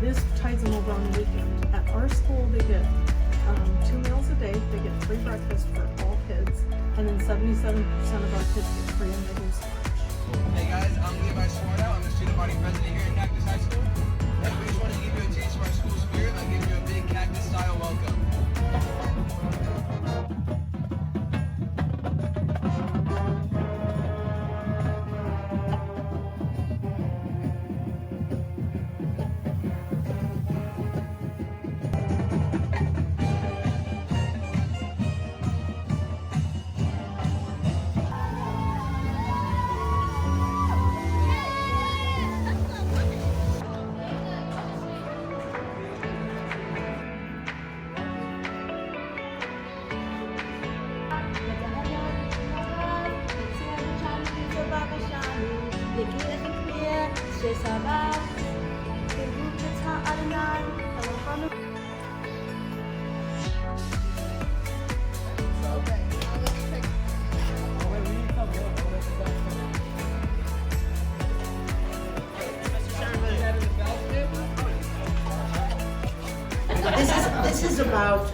this tides them over on the weekend. At our school, they get 2 meals a day. They get free breakfast for all kids, and then 77% of our kids get free and reduced lunch. Hey guys, I'm Levi Swartout. I'm the student body president here at Cactus High School. And we just wanted to give you a taste of our school spirit by giving you a big cactus style welcome. This is about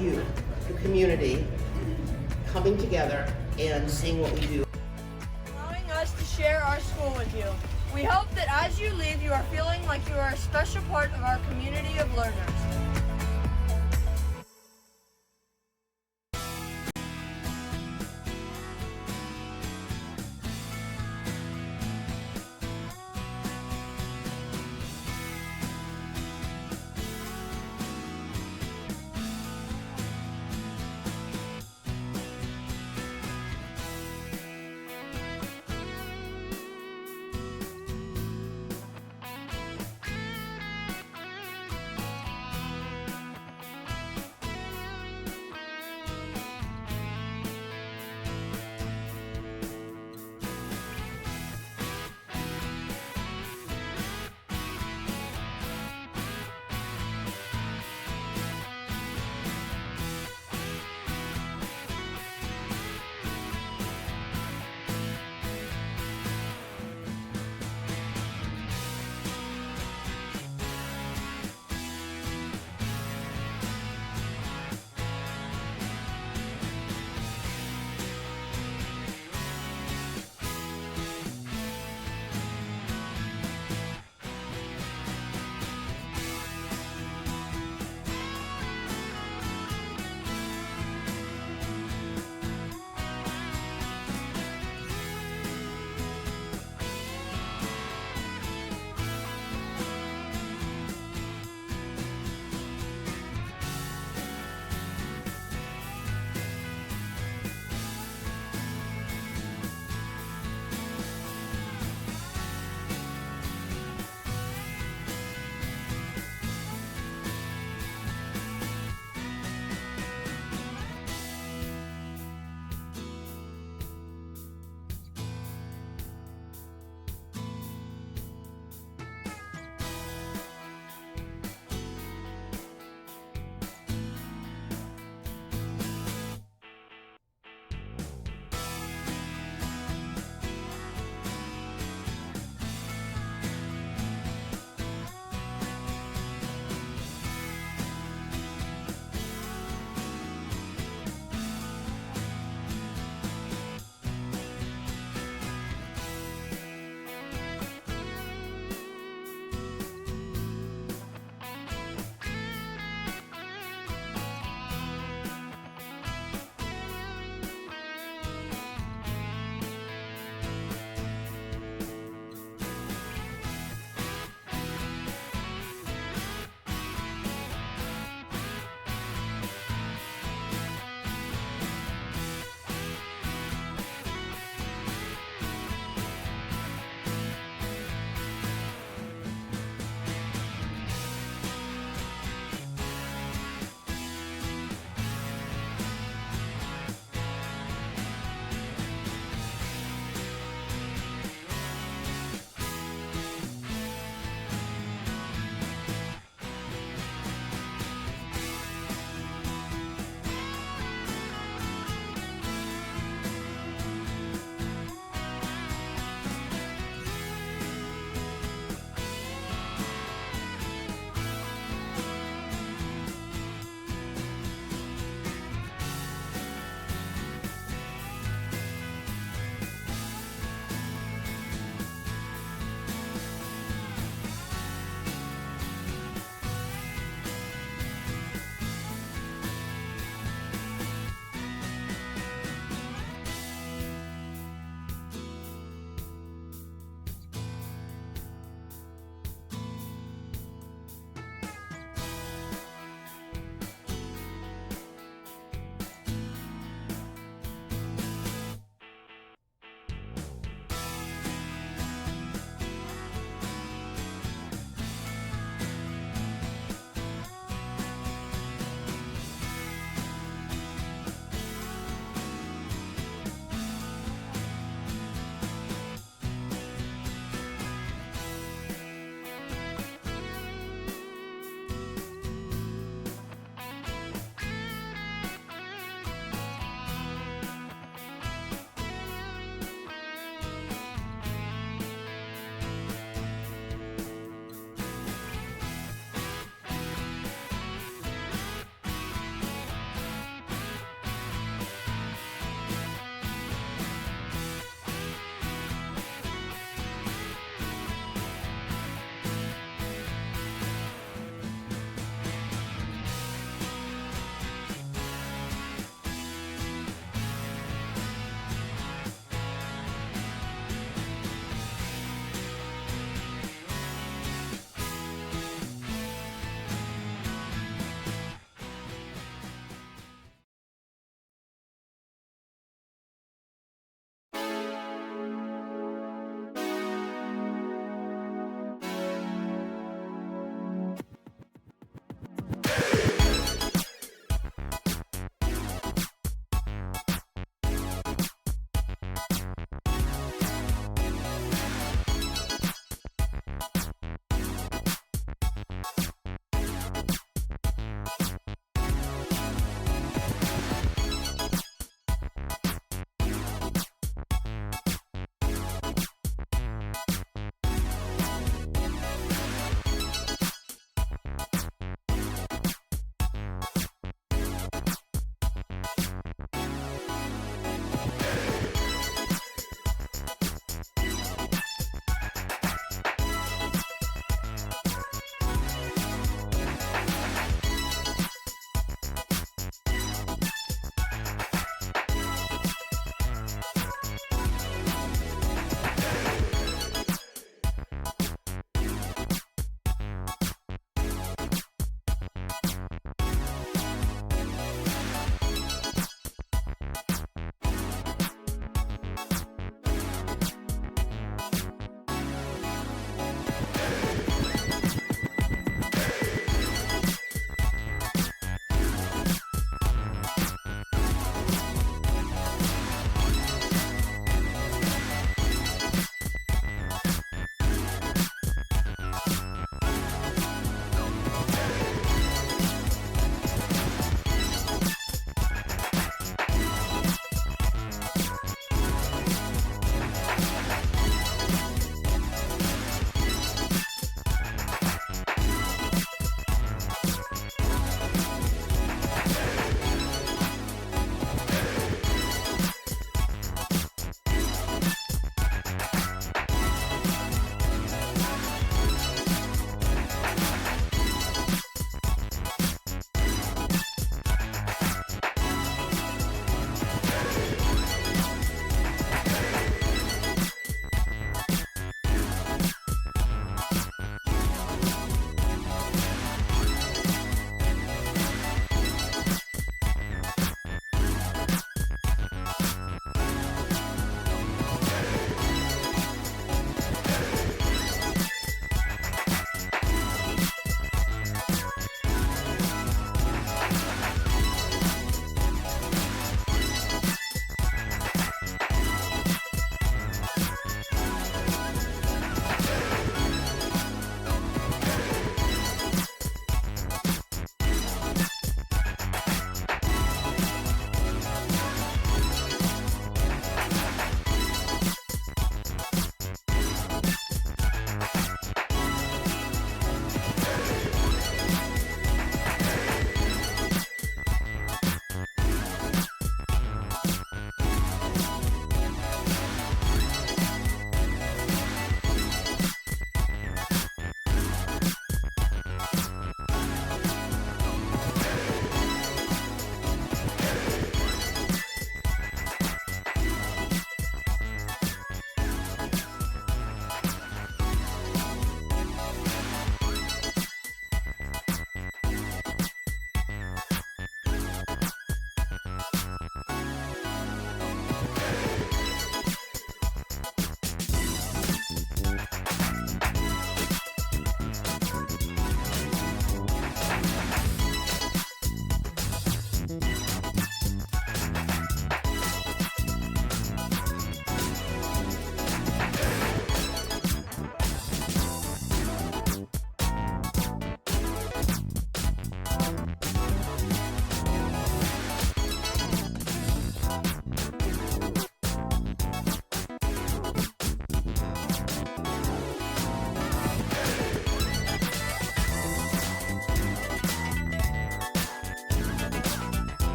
you, the community, coming together and seeing what we do. Allowing us to share our school with you. We hope that as you leave, you are feeling like you are a special part of our community of learners.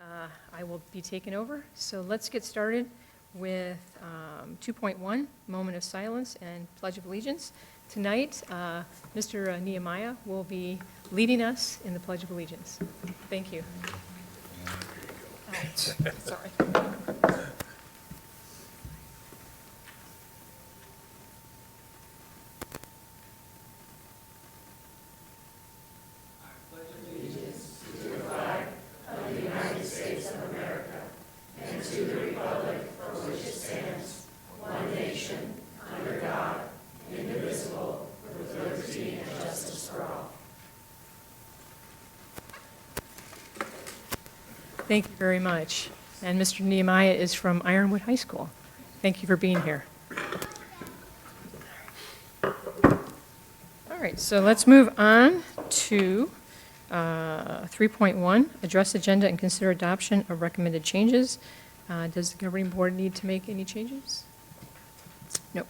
I will be taking over. So let's get started with 2.1, Moment of Silence and Pledge of Allegiance. Tonight, Mr. Nehemiah will be leading us in the Pledge of Allegiance. Thank you. Sorry. Thank you very much. And Mr. Nehemiah is from Ironwood High School. Thank you for being here. All right, so let's move on to 3.1, address agenda and consider adoption of recommended changes. Does the governing board need to make any changes? Nope.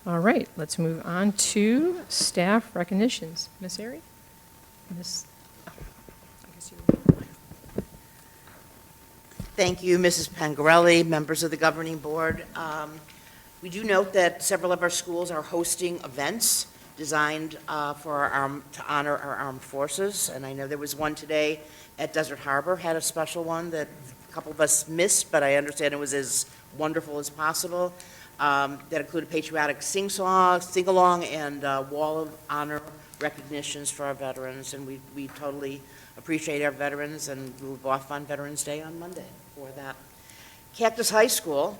All right, let's move on to staff recognitions. Ms. Airy? I guess you. Thank you, Mrs. Pangarelli, members of the governing board. We do note that several of our schools are hosting events designed to honor our armed forces, and I know there was one today at Desert Harbor, had a special one that a couple of us missed, but I understand it was as wonderful as possible. That included patriotic sing-along, and wall of honor recognitions for our veterans, and we totally appreciate our veterans, and we'll go off on Veterans Day on Monday for that. Cactus High School,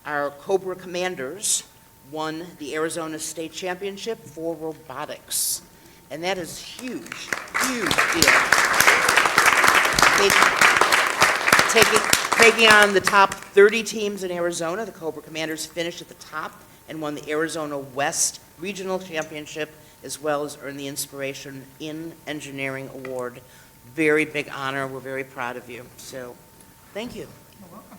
our Cobra Commanders won the Arizona State Championship for robotics, and that is huge, huge deal. Taking on the top 30 teams in Arizona, the Cobra Commanders finished at the top and won the Arizona West Regional Championship, as well as earned the Inspiration in Engineering Award. Very big honor. We're very proud of you. So, thank you. You're welcome.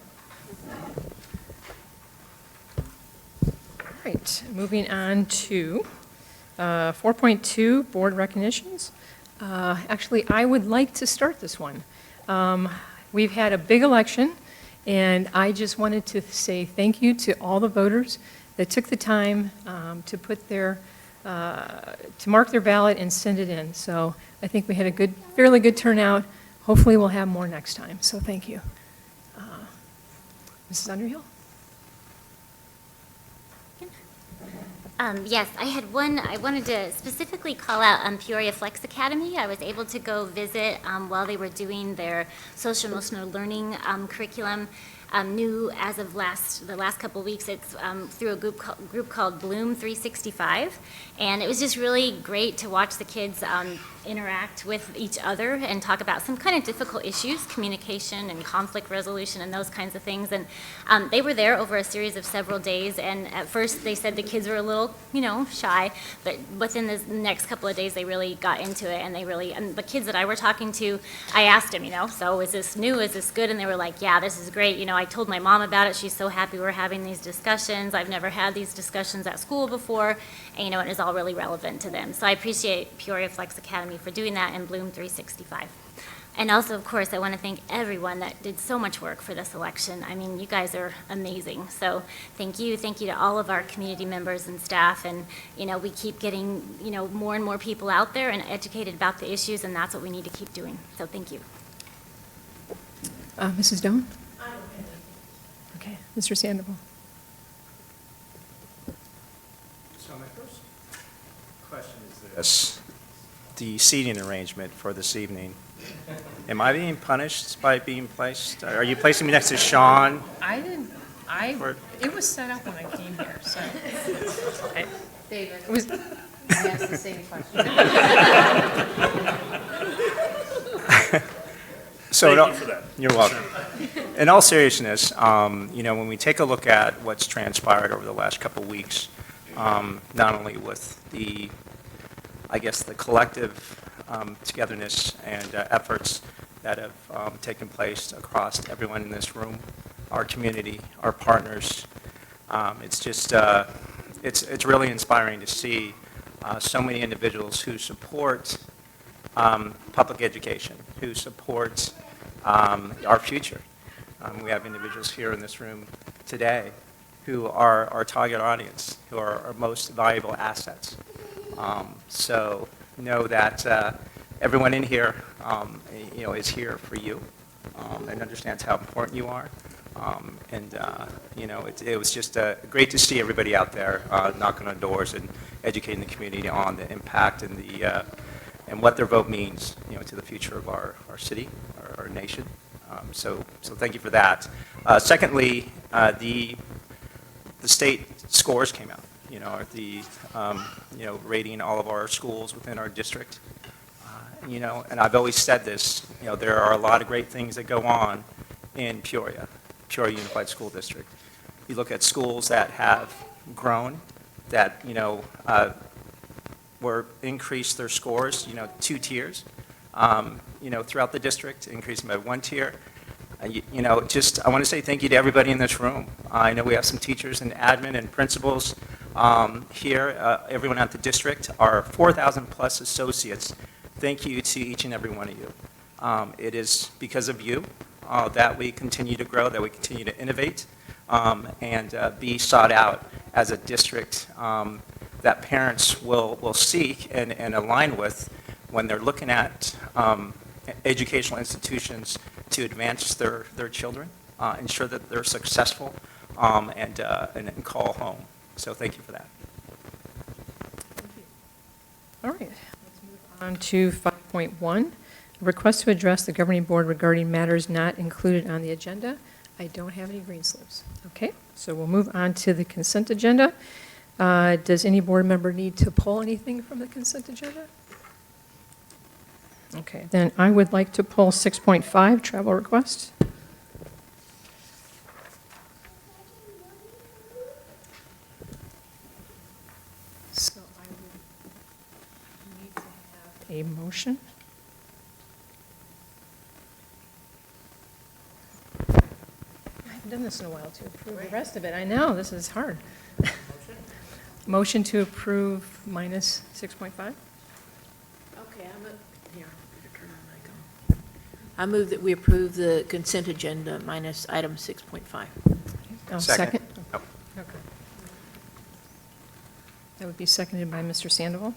All right, moving on to 4.2, board recognitions. Actually, I would like to start this one. We've had a big election, and I just wanted to say thank you to all the voters that took the time to put their to mark their ballot and send it in. So I think we had a fairly good turnout. Hopefully we'll have more next time, so thank you. Mrs. Underhill? Yes, I had one. I wanted to specifically call out Peoria Flex Academy. I was able to go visit while they were doing their social emotional learning curriculum. New as of the last couple of weeks, it's through a group called Bloom 365, and it was just really great to watch the kids interact with each other and talk about some kind of difficult issues, communication and conflict resolution and those kinds of things. And they were there over a series of several days, and at first they said the kids were a little, shy, but within the next couple of days they really got into it, and and the kids that I were talking to, I asked them, so is this new, is this good? And they were like, yeah, this is great. I told my mom about it. She's so happy we're having these discussions. I've never had these discussions at school before, and it is all really relevant to them. So I appreciate Peoria Flex Academy for doing that in Bloom 365. And also, of course, I want to thank everyone that did so much work for this election. I mean, you guys are amazing. So thank you to all of our community members and staff. And, we keep getting, more and more people out there and educated about the issues, and that's what we need to keep doing. So thank you. Mrs. Doan? Okay, Mr. Sandoval. So my first question is this: the seating arrangement for this evening. Am I being punished by being placed? Are you placing me next to Sean? I didn't, it was set up when I came here, so. David, It was, I asked the same question. So Thank you for that. You're welcome. In all seriousness, when we take a look at what's transpired over the last couple of weeks, not only with the collective togetherness and efforts that have taken place across everyone in this room, our community, our partners, it's just, it's really inspiring to see so many individuals who support public education, who support our future. We have individuals here in this room today who are our target audience, who are our most valuable assets. So know that everyone in here, is here for you and understands how important you are. It was just great to see everybody out there knocking on doors and educating the community on the impact and and what their vote means, to the future of our city, our nation. So thank you for that. Secondly, the state scores came out, rating all of our schools within our district. And I've always said this, there are a lot of great things that go on in Peoria Unified School District. You look at schools that have grown, that, increased their scores, 2 tiers, throughout the district, increasing by 1 tier. I want to say thank you to everybody in this room. I know we have some teachers and admin and principals here, everyone at the district, our 4,000 plus associates. Thank you to each and every one of you. It is because of you that we continue to grow, that we continue to innovate, and be sought out as a district that parents will seek and align with when they're looking at educational institutions to advance their children, ensure that they're successful, and call home. So thank you for that. All right, let's move on to 5.1, request to address the governing board regarding matters not included on the agenda. I don't have any green slips. Okay, so we'll move on to the consent agenda. Does any board member need to pull anything from the consent agenda? Okay, then I would like to pull 6.5, travel request. So I would need to have a motion. I haven't done this in a while to approve the rest of it. I know, this is hard. Motion to approve minus 6.5? Okay, I move that we approve the consent agenda minus item 6.5. Second? Oh. Okay. That would be seconded by Mr. Sandoval.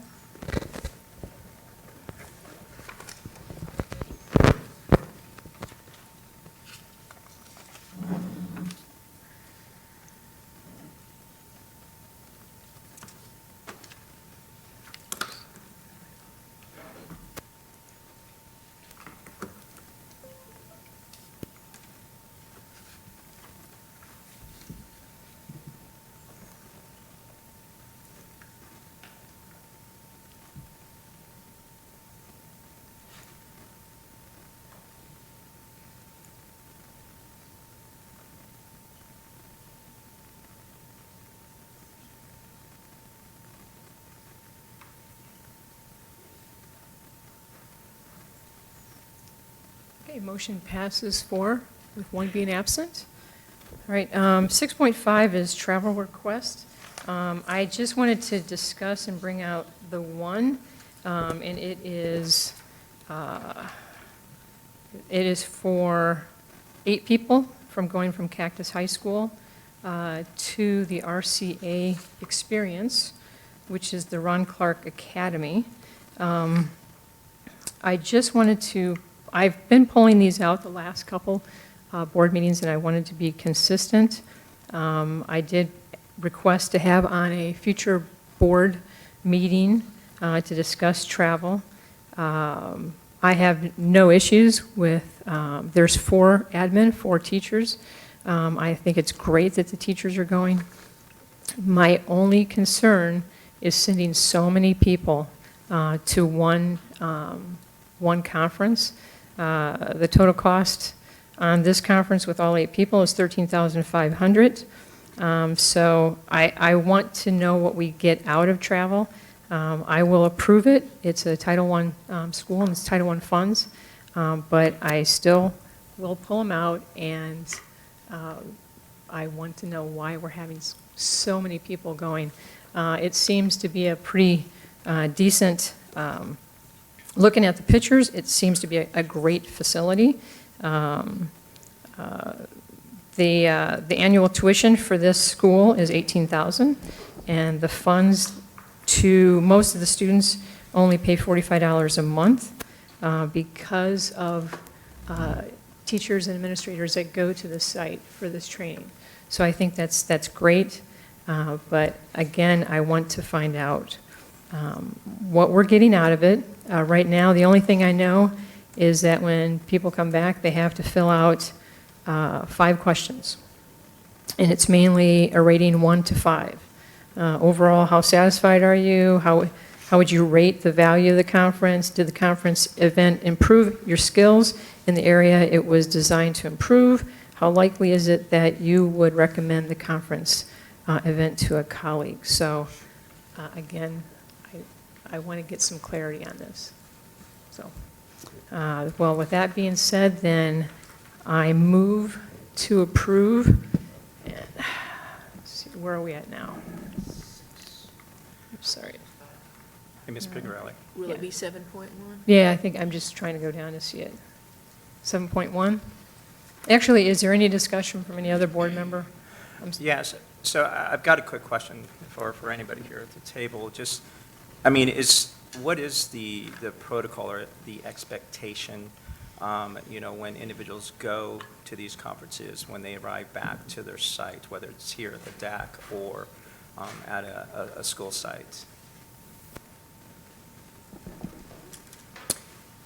Okay, motion passes 4 with 1 being absent. All right, 6.5 is travel request. I just wanted to discuss and bring out the one, and it is for 8 people going from Cactus High School to the RCA experience, which is the Ron Clark Academy. I just wanted to, I've been pulling these out the last couple board meetings, and I wanted to be consistent. I did request to have on a future board meeting to discuss travel. I have no issues with, there's 4 admin, 4 teachers. I think it's great that the teachers are going. My only concern is sending so many people to one conference. The total cost on this conference with all 8 people is $13,500. So I want to know what we get out of travel. I will approve it. It's a Title I school and it's Title I funds, but I still will pull them out, and I want to know why we're having so many people going. It seems to be a pretty decent, looking at the pictures, it seems to be a great facility. The annual tuition for this school is $18,000, and the funds to most of the students only pay $45 a month because of teachers and administrators that go to the site for this training. So I think that's great, but again, I want to find out what we're getting out of it. Right now, the only thing I know is that when people come back, they have to fill out 5 questions. And it's mainly a rating 1 to 5. Overall, how satisfied are you? How would you rate the value of the conference? Did the conference event improve your skills in the area it was designed to improve? How likely is it that you would recommend the conference event to a colleague? So again, I want to get some clarity on this. So, well, with that being said, then I move to approve. And, let's see, where are we at now? I'm sorry. Hey, Ms. Pigarelli. Will it be 7.1? Yeah, I think I'm just trying to go down to see it. 7.1? Actually, is there any discussion from any other board member? Yes, so I've got a quick question for anybody here at the table. Just, I mean, what is the protocol or the expectation, when individuals go to these conferences, when they arrive back to their site, whether it's here at the DAC or at a school site?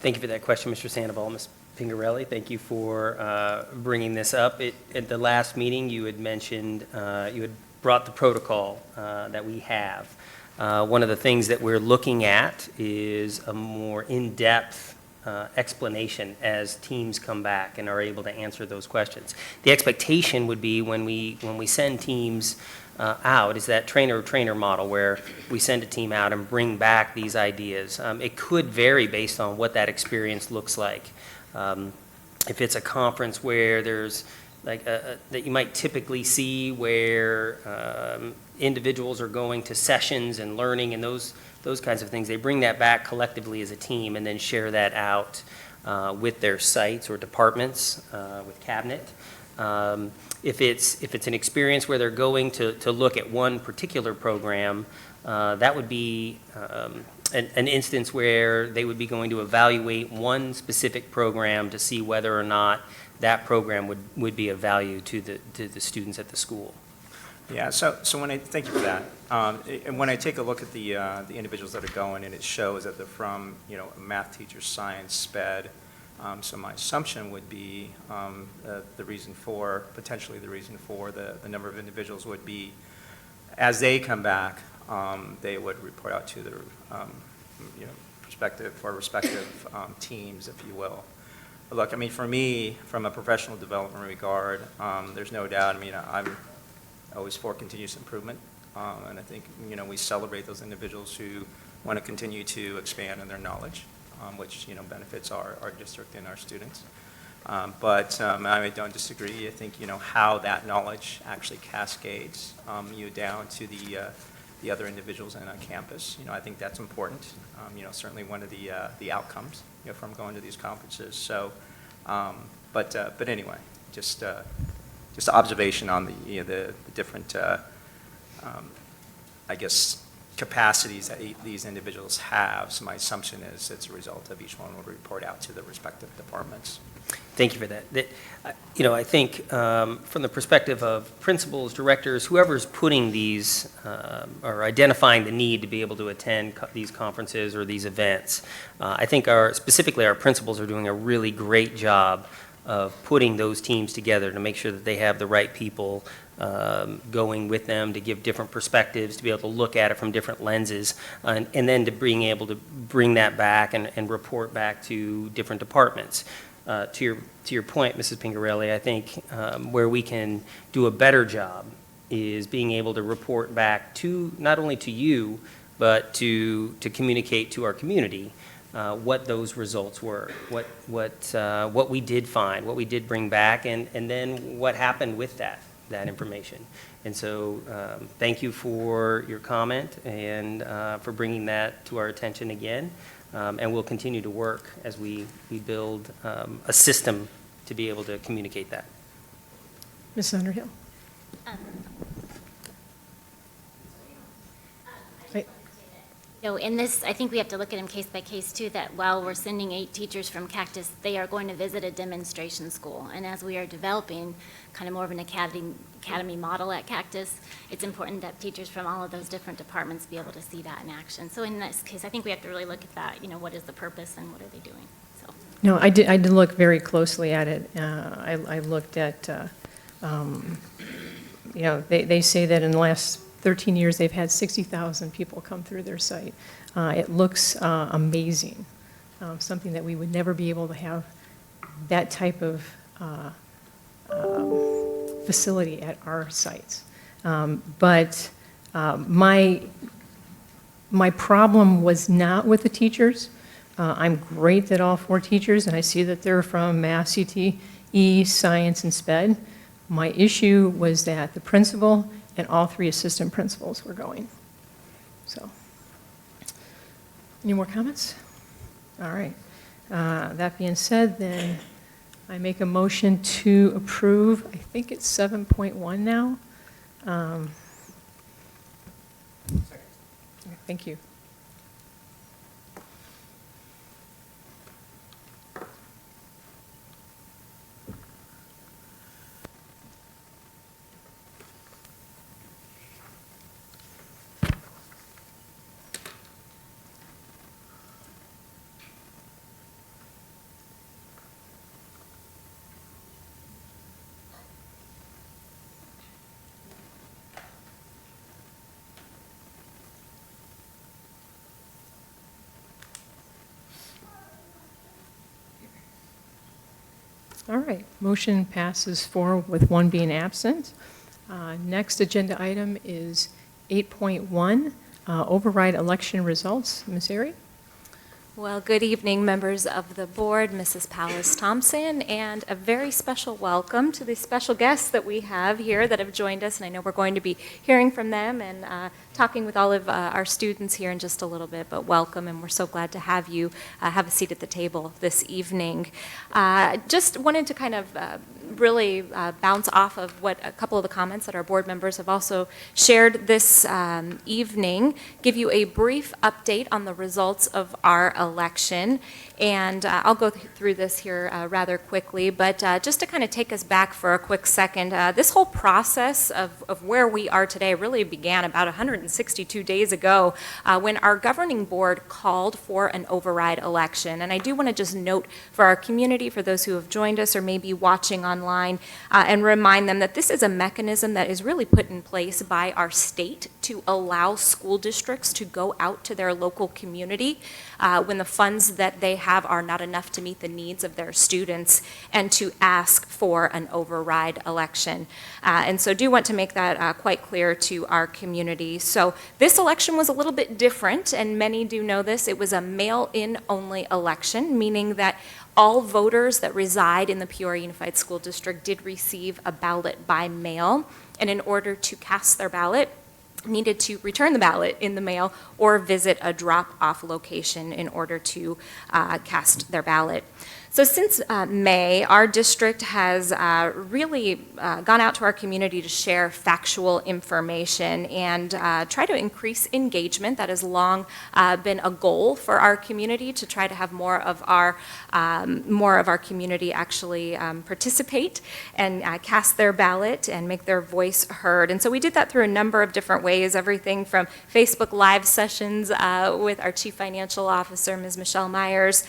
Thank you for that question, Mr. Sandoval. Ms. Pingarelli, thank you for bringing this up. At the last meeting, you had mentioned, you had brought the protocol that we have. One of the things that we're looking at is a more in-depth explanation as teams come back and are able to answer those questions. The expectation would be when we send teams out is that trainer-trainer model where we send a team out and bring back these ideas. It could vary based on what that experience looks like. If it's a conference where there's like that you might typically see where individuals are going to sessions and learning and those kinds of things, they bring that back collectively as a team and then share that out with their sites or departments, with cabinet. If it's an experience where they're going to look at one particular program, that would be an instance where they would be going to evaluate one specific program to see whether or not that program would be of value to the students at the school. Yeah, so thank you for that. And when I take a look at the individuals that are going, and it shows that they're from, a math teacher, science, sped. So my assumption would be potentially the reason for the number of individuals would be, as they come back, they would report out to their, respective teams, if you will. But look, I mean, for me, from a professional development regard, there's no doubt. I mean, I'm always for continuous improvement, and I think we celebrate those individuals who want to continue to expand in their knowledge, which benefits our district and our students. But I don't disagree. I think how that knowledge actually cascades down to the other individuals on campus. I think that's important. Certainly one of the outcomes from going to these conferences. So, but anyway, just observation on the different I guess capacities that these individuals have. So my assumption is it's a result of each one will report out to the respective departments. Thank you for that. I think from the perspective of principals, directors, whoever's putting these or identifying the need to be able to attend these conferences or these events, I think specifically our principals are doing a really great job of putting those teams together to make sure that they have the right people going with them to give different perspectives, to be able to look at it from different lenses, and then to being able to bring that back and report back to different departments. To your point, Mrs. Pingarelli, I think where we can do a better job is being able to report back to not only to you, but to communicate to our community what those results were, what we did find, what we did bring back, and then what happened with that information. And so thank you for your comment and for bringing that to our attention again. And we'll continue to work as we build a system to be able to communicate that. Ms. Underhill? Right. No, in this, I think we have to look at them case by case too, that while we're sending 8 teachers from Cactus, they are going to visit a demonstration school. And as we are developing kind of more of an academy model at Cactus, it's important that teachers from all of those different departments be able to see that in action. So in this case, I think we have to really look at that, what is the purpose and what are they doing? So. No, I did look very closely at it. I looked at, they say that in the last 13 years, they've had 60,000 people come through their site. It looks amazing, something that we would never be able to have that type of facility at our sites. But my problem was not with the teachers. I'm great that all 4 teachers, and I see that they're from Math, CTE, Science, and SPED. My issue was that the principal and all 3 assistant principals were going. So, any more comments? All right. That being said, then I make a motion to approve, I think it's 7.1 now. Thank you. All right, motion passes 4 with 1 being absent. Next agenda item is 8.1, override election results. Ms. Airy? Well, good evening, members of the board, Mrs. Pallas Thompson, and a very special welcome to the special guests that we have here that have joined us, and I know we're going to be hearing from them and talking with all of our students here in just a little bit, but welcome, and we're so glad to have you have a seat at the table this evening. Just wanted to kind of really bounce off of what a couple of the comments that our board members have also shared this evening, give you a brief update on the results of our election. And I'll go through this here rather quickly, but just to kind of take us back for a quick second, this whole process of where we are today really began about 162 days ago when our governing board called for an override election. And I do want to just note for our community, for those who have joined us or maybe watching online, and remind them that this is a mechanism that is really put in place by our state to allow school districts to go out to their local community when the funds that they have are not enough to meet the needs of their students, and to ask for an override election. And so do want to make that quite clear to our community. So this election was a little bit different, and many do know this. It was a mail-in only election, meaning that all voters that reside in the Peoria Unified School District did receive a ballot by mail, and in order to cast their ballot, needed to return the ballot in the mail or visit a drop-off location in order to cast their ballot. So since May, our district has really gone out to our community to share factual information and try to increase engagement. That has long been a goal for our community, to try to have more of our community actually participate and cast their ballot and make their voice heard. And so we did that through a number of different ways, everything from Facebook Live sessions with our Chief Financial Officer, Ms. Michelle Myers,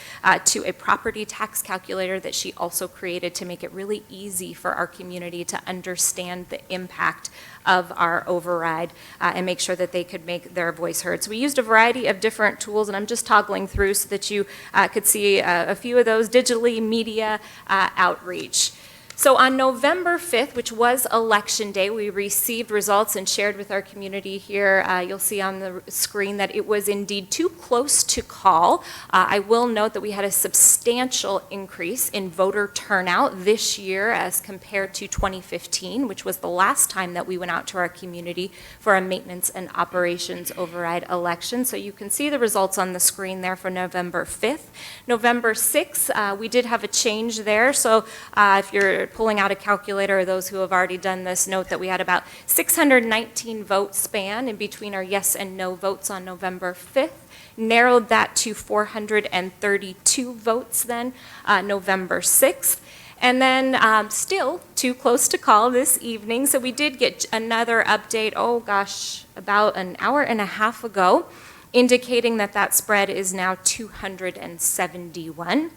to a property tax calculator that she also created to make it really easy for our community to understand the impact of our override and make sure that they could make their voice heard. So we used a variety of different tools, and I'm just toggling through so that you could see a few of those. Digitally, media, outreach. So on November 5th, which was Election Day, we received results and shared with our community here. You'll see on the screen that it was indeed too close to call. I will note that we had a substantial increase in voter turnout this year as compared to 2015, which was the last time that we went out to our community for a maintenance and operations override election. So you can see the results on the screen there for November 5th. November 6th, we did have a change there. So if you're pulling out a calculator, or those who have already done this, note that we had about 619 vote span in between our yes and no votes on November 5th. Narrowed that to 432 votes then, November 6th. And then still too close to call this evening. So we did get another update, oh gosh, about an hour and a half ago, indicating that that spread is now 271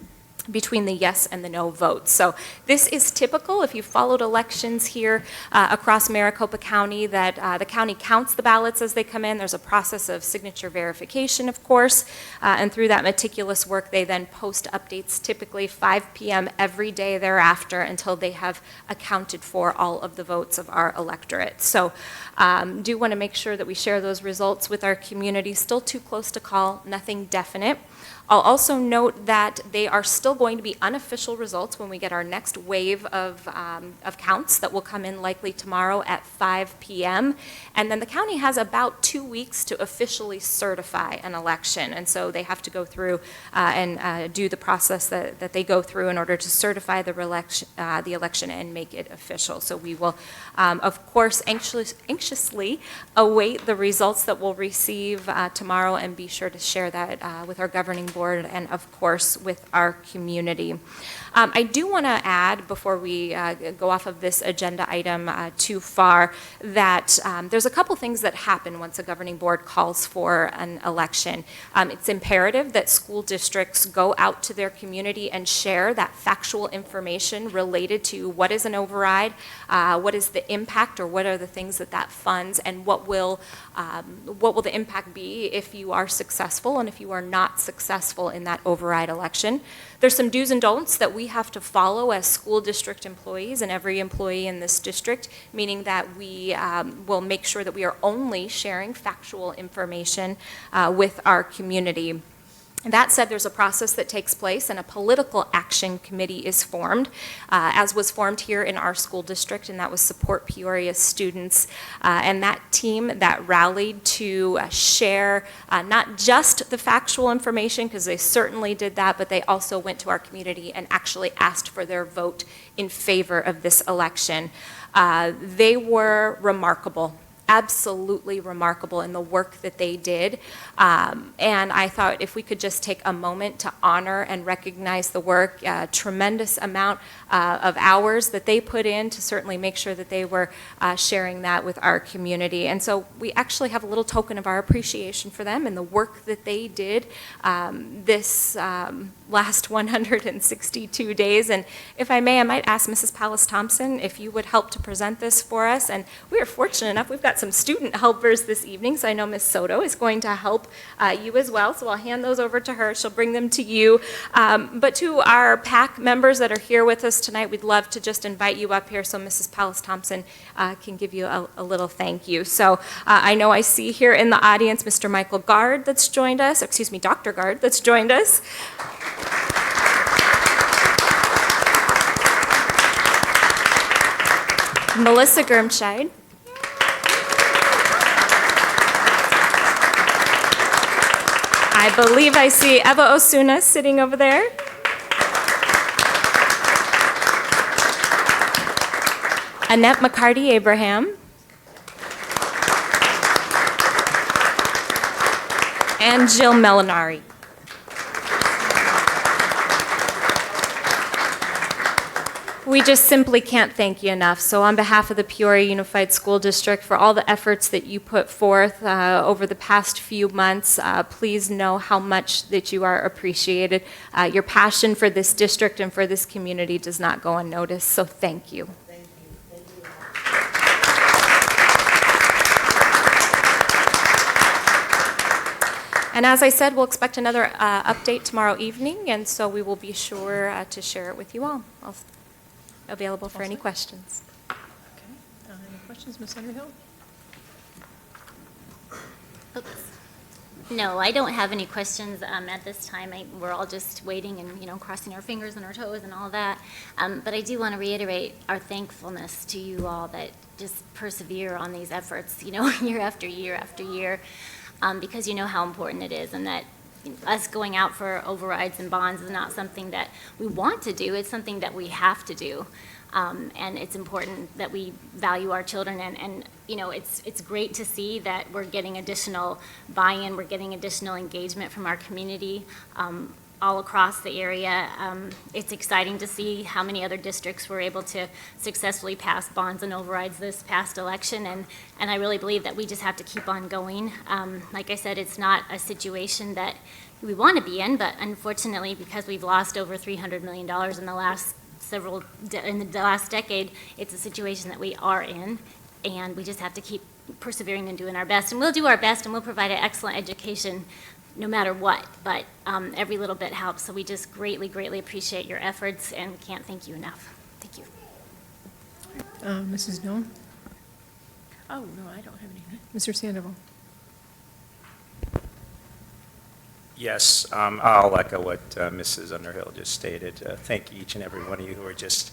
between the yes and the no votes. So this is typical. If you followed elections here across Maricopa County, that the county counts the ballots as they come in. There's a process of signature verification, of course, and through that meticulous work, they then post updates typically 5 p.m. every day thereafter until they have accounted for all of the votes of our electorate. So do want to make sure that we share those results with our community. Still too close to call, nothing definite. I'll also note that they are still going to be unofficial results when we get our next wave of counts that will come in likely tomorrow at 5 p.m. And then the county has about 2 weeks to officially certify an election. And so they have to go through and do the process that they go through in order to certify the election and make it official. So we will, of course, anxiously await the results that we'll receive tomorrow and be sure to share that with our governing board and, of course, with our community. I do want to add, before we go off of this agenda item too far, that there's a couple things that happen once a governing board calls for an election. It's imperative that school districts go out to their community and share that factual information related to what is an override, what is the impact, or what are the things that funds, and what will the impact be if you are successful and if you are not successful in that override election. There's some do's and don'ts that we have to follow as school district employees and every employee in this district, meaning that we will make sure that we are only sharing factual information with our community. That said, there's a process that takes place and a political action committee is formed, as was formed here in our school district, and that was Support Peoria students. And that team that rallied to share not just the factual information, because they certainly did that, but they also went to our community and actually asked for their vote in favor of this election. They were remarkable. Absolutely remarkable in the work that they did. And I thought if we could just take a moment to honor and recognize the work, tremendous amount of hours that they put in to certainly make sure that they were sharing that with our community. And so we actually have a little token of our appreciation for them and the work that they did this last 162 days. And if I may, I might ask Mrs. Pallas Thompson if you would help to present this for us. And we are fortunate enough, we've got some student helpers this evening, so I know Ms. Soto is going to help you as well. So I'll hand those over to her. She'll bring them to you. But to our PAC members that are here with us tonight, we'd love to just invite you up here so Mrs. Pallas Thompson can give you a little thank you. So I know I see here in the audience Mr. Michael Gard that's joined us, excuse me, Dr. Gard that's joined us. Melissa Gurmscheid. I believe I see Eva Osuna sitting over there. Annette McCarty-Abraham. And Jill Melinari. We just simply can't thank you enough. So on behalf of the Peoria Unified School District, for all the efforts that you put forth over the past few months, please know how much that you are appreciated. Your passion for this district and for this community does not go unnoticed, so thank you. Thank you. Thank you. And as I said, we'll expect another update tomorrow evening, and so we will be sure to share it with you all. available for any Awesome. questions. Okay. Any questions, Ms. Underhill? Oops. No, I don't have any questions at this time. We're all just waiting and, crossing our fingers and our toes and all that. But I do want to reiterate our thankfulness to you all that just persevere on these efforts, year after year after year, because you know how important it is, and that us going out for overrides and bonds is not something that we want to do. It's something that we have to do. And it's important that we value our children, and it's great to see that we're getting additional buy-in, we're getting additional engagement from our community all across the area. It's exciting to see how many other districts were able to successfully pass bonds and overrides this past election, and I really believe that we just have to keep on going. Like I said, it's not a situation that we want to be in, but unfortunately, because we've lost over $300 million in the last in the last decade, it's a situation that we are in, and we just have to keep persevering and doing our best. And we'll do our best, and we'll provide an excellent education no matter what, but every little bit helps. So we just greatly, greatly appreciate your efforts, and we can't thank you enough. Thank you. Mrs. Doan? Oh, no, I don't have anything. Mr. Sandoval? Yes, I'll echo what Mrs. Underhill just stated. Thank each and every one of you who are just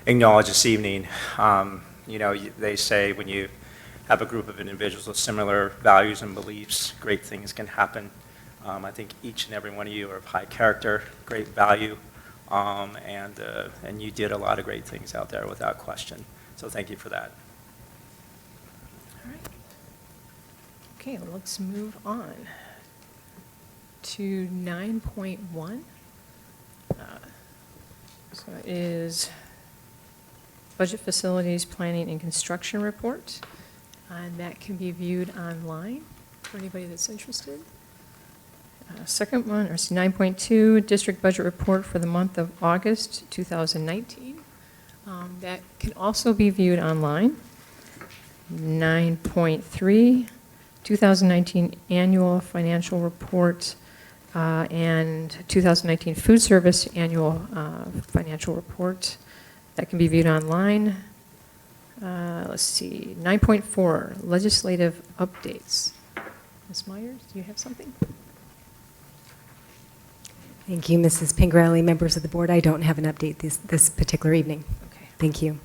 acknowledged this evening. They say when you have a group of individuals with similar values and beliefs, great things can happen. I think each and every one of you are of high character, great value, and you did a lot of great things out there without question. So thank you for that. All right. Okay, let's move on to 9.1. So it is Budget Facilities Planning and Construction Report, and that can be viewed online for anybody that's interested. Second one, or 9.2, District Budget Report for the month of August 2019. That can also be viewed online. 9.3, 2019 Annual Financial Report and 2019 Food Service Annual Financial Report. That can be viewed online. Let's see, 9.4, Legislative Updates. Ms. Myers, do you have something? Thank you, Mrs. Pingrelli, members of the board. I don't have an update this particular evening. Okay. Thank you.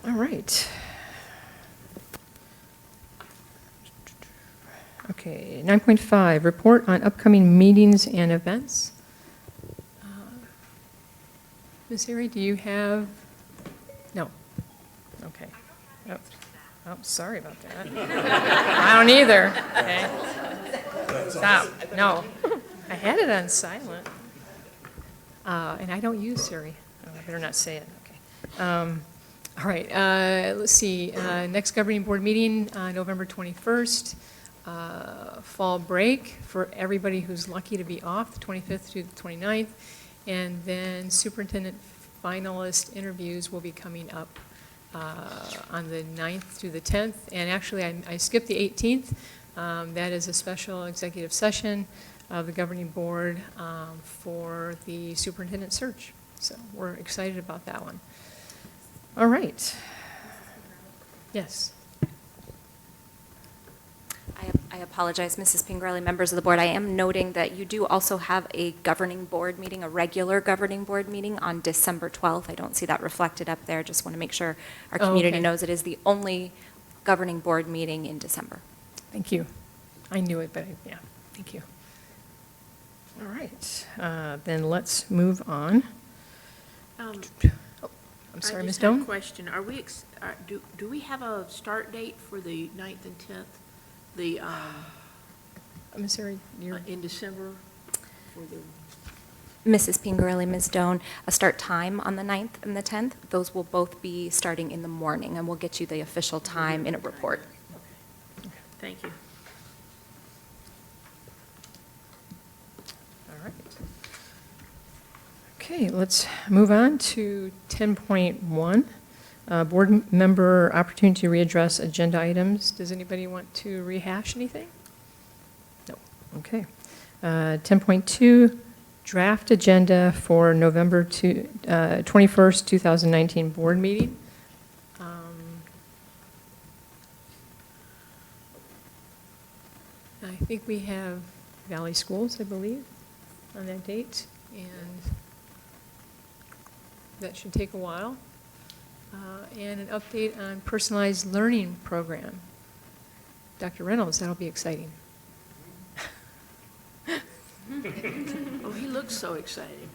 All right. Okay, 9.5, report on upcoming meetings and events. Ms. Erie, do you have? No. Okay. Oh, sorry about that. I don't either. Okay. Stop. No. I had it on silent. And I don't use Siri. Oh, I better not say it. Okay. All right. Let's see. Next governing board meeting, November 21st. Fall break for everybody who's lucky to be off, the 25th to the 29th. And then superintendent finalist interviews will be coming up on the 9th through the 10th. And actually, I skipped the 18th. That is a special executive session of the governing board for the superintendent search. So we're excited about that one. All right. Yes. I apologize, Mrs. Pingrelli, members of the board. I am noting that you do also have a governing board meeting, a regular governing board meeting on December 12th. I don't see that reflected up there. Just want to make sure our community knows it is the only governing board meeting in December. Thank you. I knew it, but yeah, thank you. All right, then let's move on. I'm sorry, Ms. I just have Doan? a question. Are we, do we have a start date for the 9th and 10th? The, I'm sorry, you're, in December for the, Mrs. Pingrelli, Ms. Doan, a start time on the 9th and the 10th. Those will both be starting in the morning, and we'll get you the official time in a report. thank you. all right. Okay, let's move on to 10.1. Board member opportunity to readdress agenda items. Does anybody want to rehash anything? No. Okay. 10.2, draft agenda for November 21st, 2019 board meeting. I think we have Valley Schools, I believe, on that date, and that should take a while. And an update on personalized learning program. Dr. Reynolds, that'll be exciting. Oh, he looks so excited.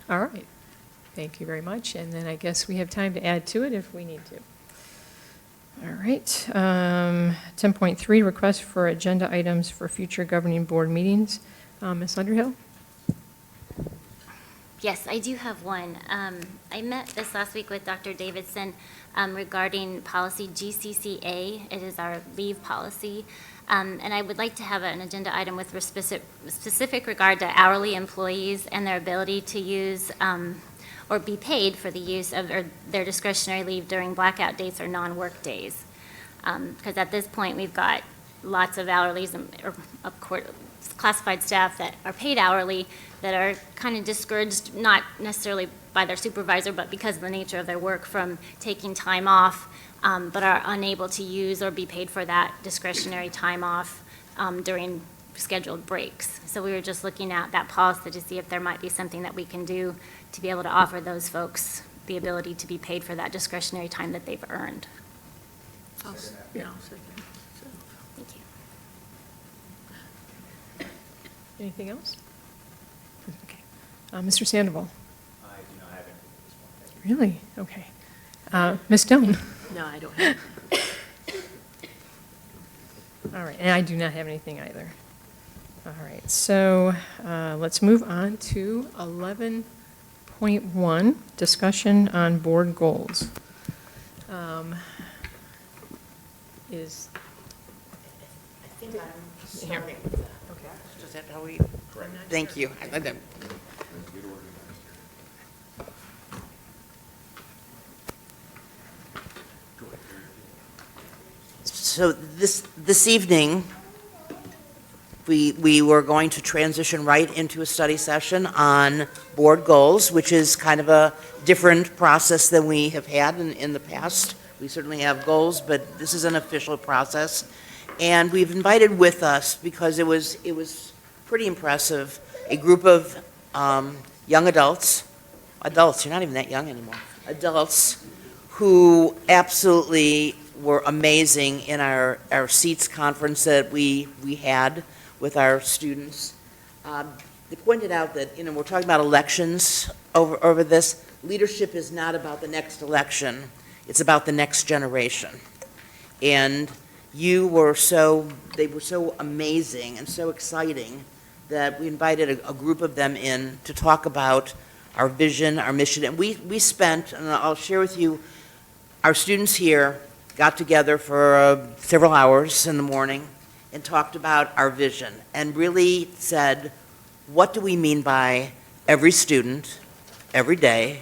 All right. Thank you very much. And then I guess we have time to add to it if we need to. All right. 10.3, request for agenda items for future governing board meetings. Ms. Underhill? Yes, I do have one. I met this last week with Dr. Davidson regarding policy GCCA. It is our leave policy. And I would like to have an agenda item with specific regard to hourly employees and their ability to use or be paid for the use of their discretionary leave during blackout dates or non-work days. Because at this point, we've got lots of hourlies or classified staff that are paid hourly that are kind of discouraged, not necessarily by their supervisor, but because of the nature of their work, from taking time off, but are unable to use or be paid for that discretionary time off during scheduled breaks. So we were just looking at that policy to see if there might be something that we can do to be able to offer those folks the ability to be paid for that discretionary time that they've earned. I'll second. Thank you. Anything else? Okay. Mr. Sandoval? I do not have anything at this point. Really? Okay. Ms. Stone? No, I don't have. All right, and I do not have anything either. All right, so let's move on to 11.1, discussion on board goals. Is, I think I'm starting with that. Okay. Is that how we? Thank you. I don't- So this evening, we were going to transition right into a study session on board goals, which is kind of a different process than we have had in the past. We certainly have goals, but this is an official process. And we've invited with us, because it was pretty impressive, a group of young adults, you're not even that young anymore, adults who absolutely were amazing in our SEATS conference that we had with our students. They pointed out that, we're talking about elections over this. Leadership is not about the next election, it's about the next generation. And they were so amazing and so exciting that we invited a group of them in to talk about our vision, our mission. And we spent, and I'll share with you, our students here got together for several hours in the morning and talked about our vision and really said, what do we mean by every student, every day,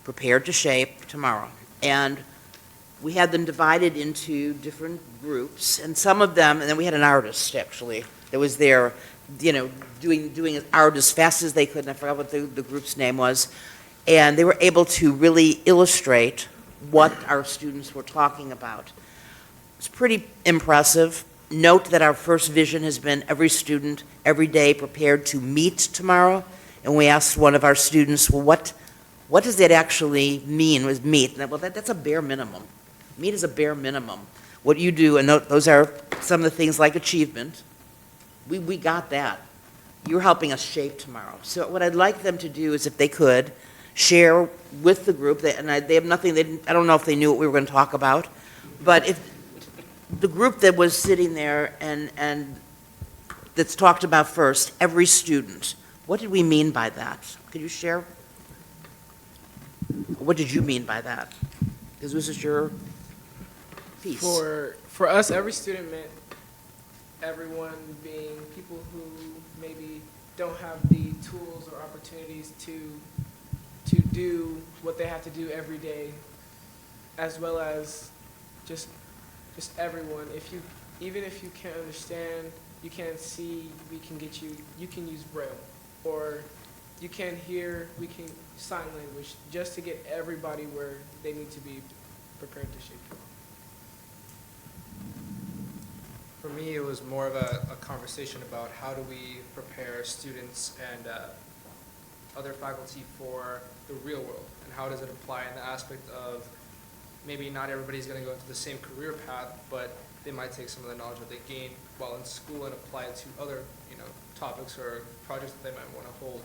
prepared to shape tomorrow? And we had them divided into different groups, and some of them, and then we had an artist, actually, that was there, doing art as fast as they could, and I forgot what the group's name was, and they were able to really illustrate what our students were talking about. It's pretty impressive. Note that our first vision has been every student, every day, prepared to meet tomorrow, and we asked one of our students, well, what does that actually mean, with meet? And well, that's a bare minimum. Meet is a bare minimum. What you do, and those are some of the things like achievement. We got that. You're helping us shape tomorrow. So what I'd like them to do is, if they could, share with the group, they have nothing, I don't know if they knew what we were going to talk about, but if the group that was sitting there and that's talked about first, every student, what did we mean by that? Could you share? What did you mean by that? Because this is your piece. For us, every student meant everyone being people who maybe don't have the tools or opportunities to do what they have to do every day, as well as just everyone. Even if you can't understand, you can't see, you can use Braille. or you can't hear, we can sign language just to get everybody where they need to be prepared to shape tomorrow. For me, it was more of a conversation about how do we prepare students and other faculty for the real world, and how does it apply in the aspect of maybe not everybody's going to go into the same career path, but they might take some of the knowledge that they gain while in school and apply it to other, topics or projects that they might want to hold.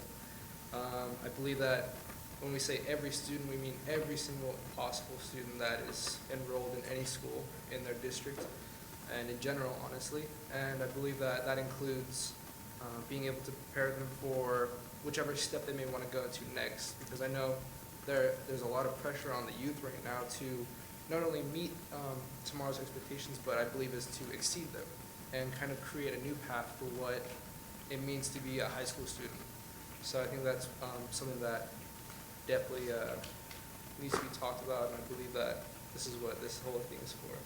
I believe that when we say every student, we mean every single possible student that is enrolled in any school in their district and in general, honestly. And I believe that that includes being able to prepare them for whichever step they may want to go into next, because I know there's a lot of pressure on the youth right now to not only meet tomorrow's expectations, but I believe is to exceed them and kind of create a new path for what it means to be a high school student. So I think that's something that definitely needs to be talked about, and I believe that this is what this whole thing is for.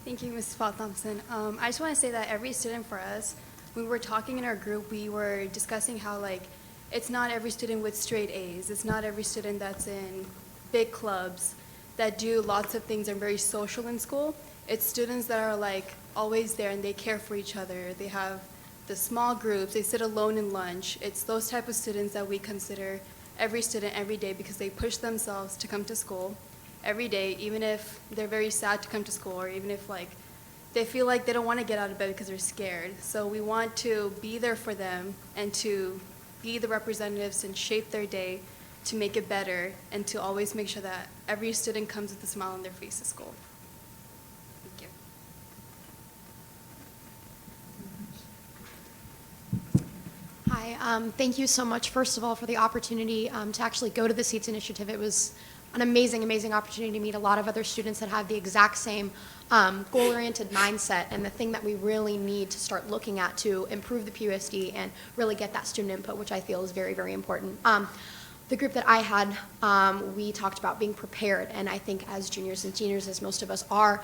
Thank you, Mrs. Paul Thompson. I just want to say that every student for us, when we were talking in our group, we were discussing how, it's not every student with straight A's. It's not every student that's in big clubs that do lots of things and very social in school. It's students that are, always there and they care for each other. They have the small groups. They sit alone in lunch. It's those type of students that we consider every student every day, because they push themselves to come to school every day, even if they're very sad to come to school, or even if they feel like they don't want to get out of bed because they're scared. So we want to be there for them and to be the representatives and shape their day to make it better, and to always make sure that every student comes with a smile on their face to school. Thank you. Hi, thank you so much, first of all, for the opportunity to actually go to the Seats Initiative. It was an amazing, amazing opportunity to meet a lot of other students that have the exact same goal-oriented mindset, and the thing that we really need to start looking at to improve the PUSD and really get that student input, which I feel is very, very important. The group that I had, we talked about being prepared, and I think as juniors and seniors, as most of us are,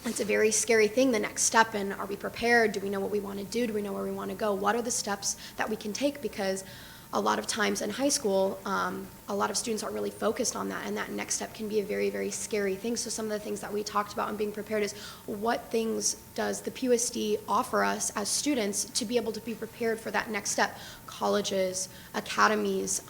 it's a very scary thing, the next step, and are we prepared? Do we know what we want to do? Do we know where we want to go? What are the steps that we can take? Because a lot of times in high school, a lot of students aren't really focused on that, and that next step can be a very, very scary thing. So some of the things that we talked about in being prepared is, what things does the PUSD offer us as students to be able to be prepared for that next step? Colleges, academies,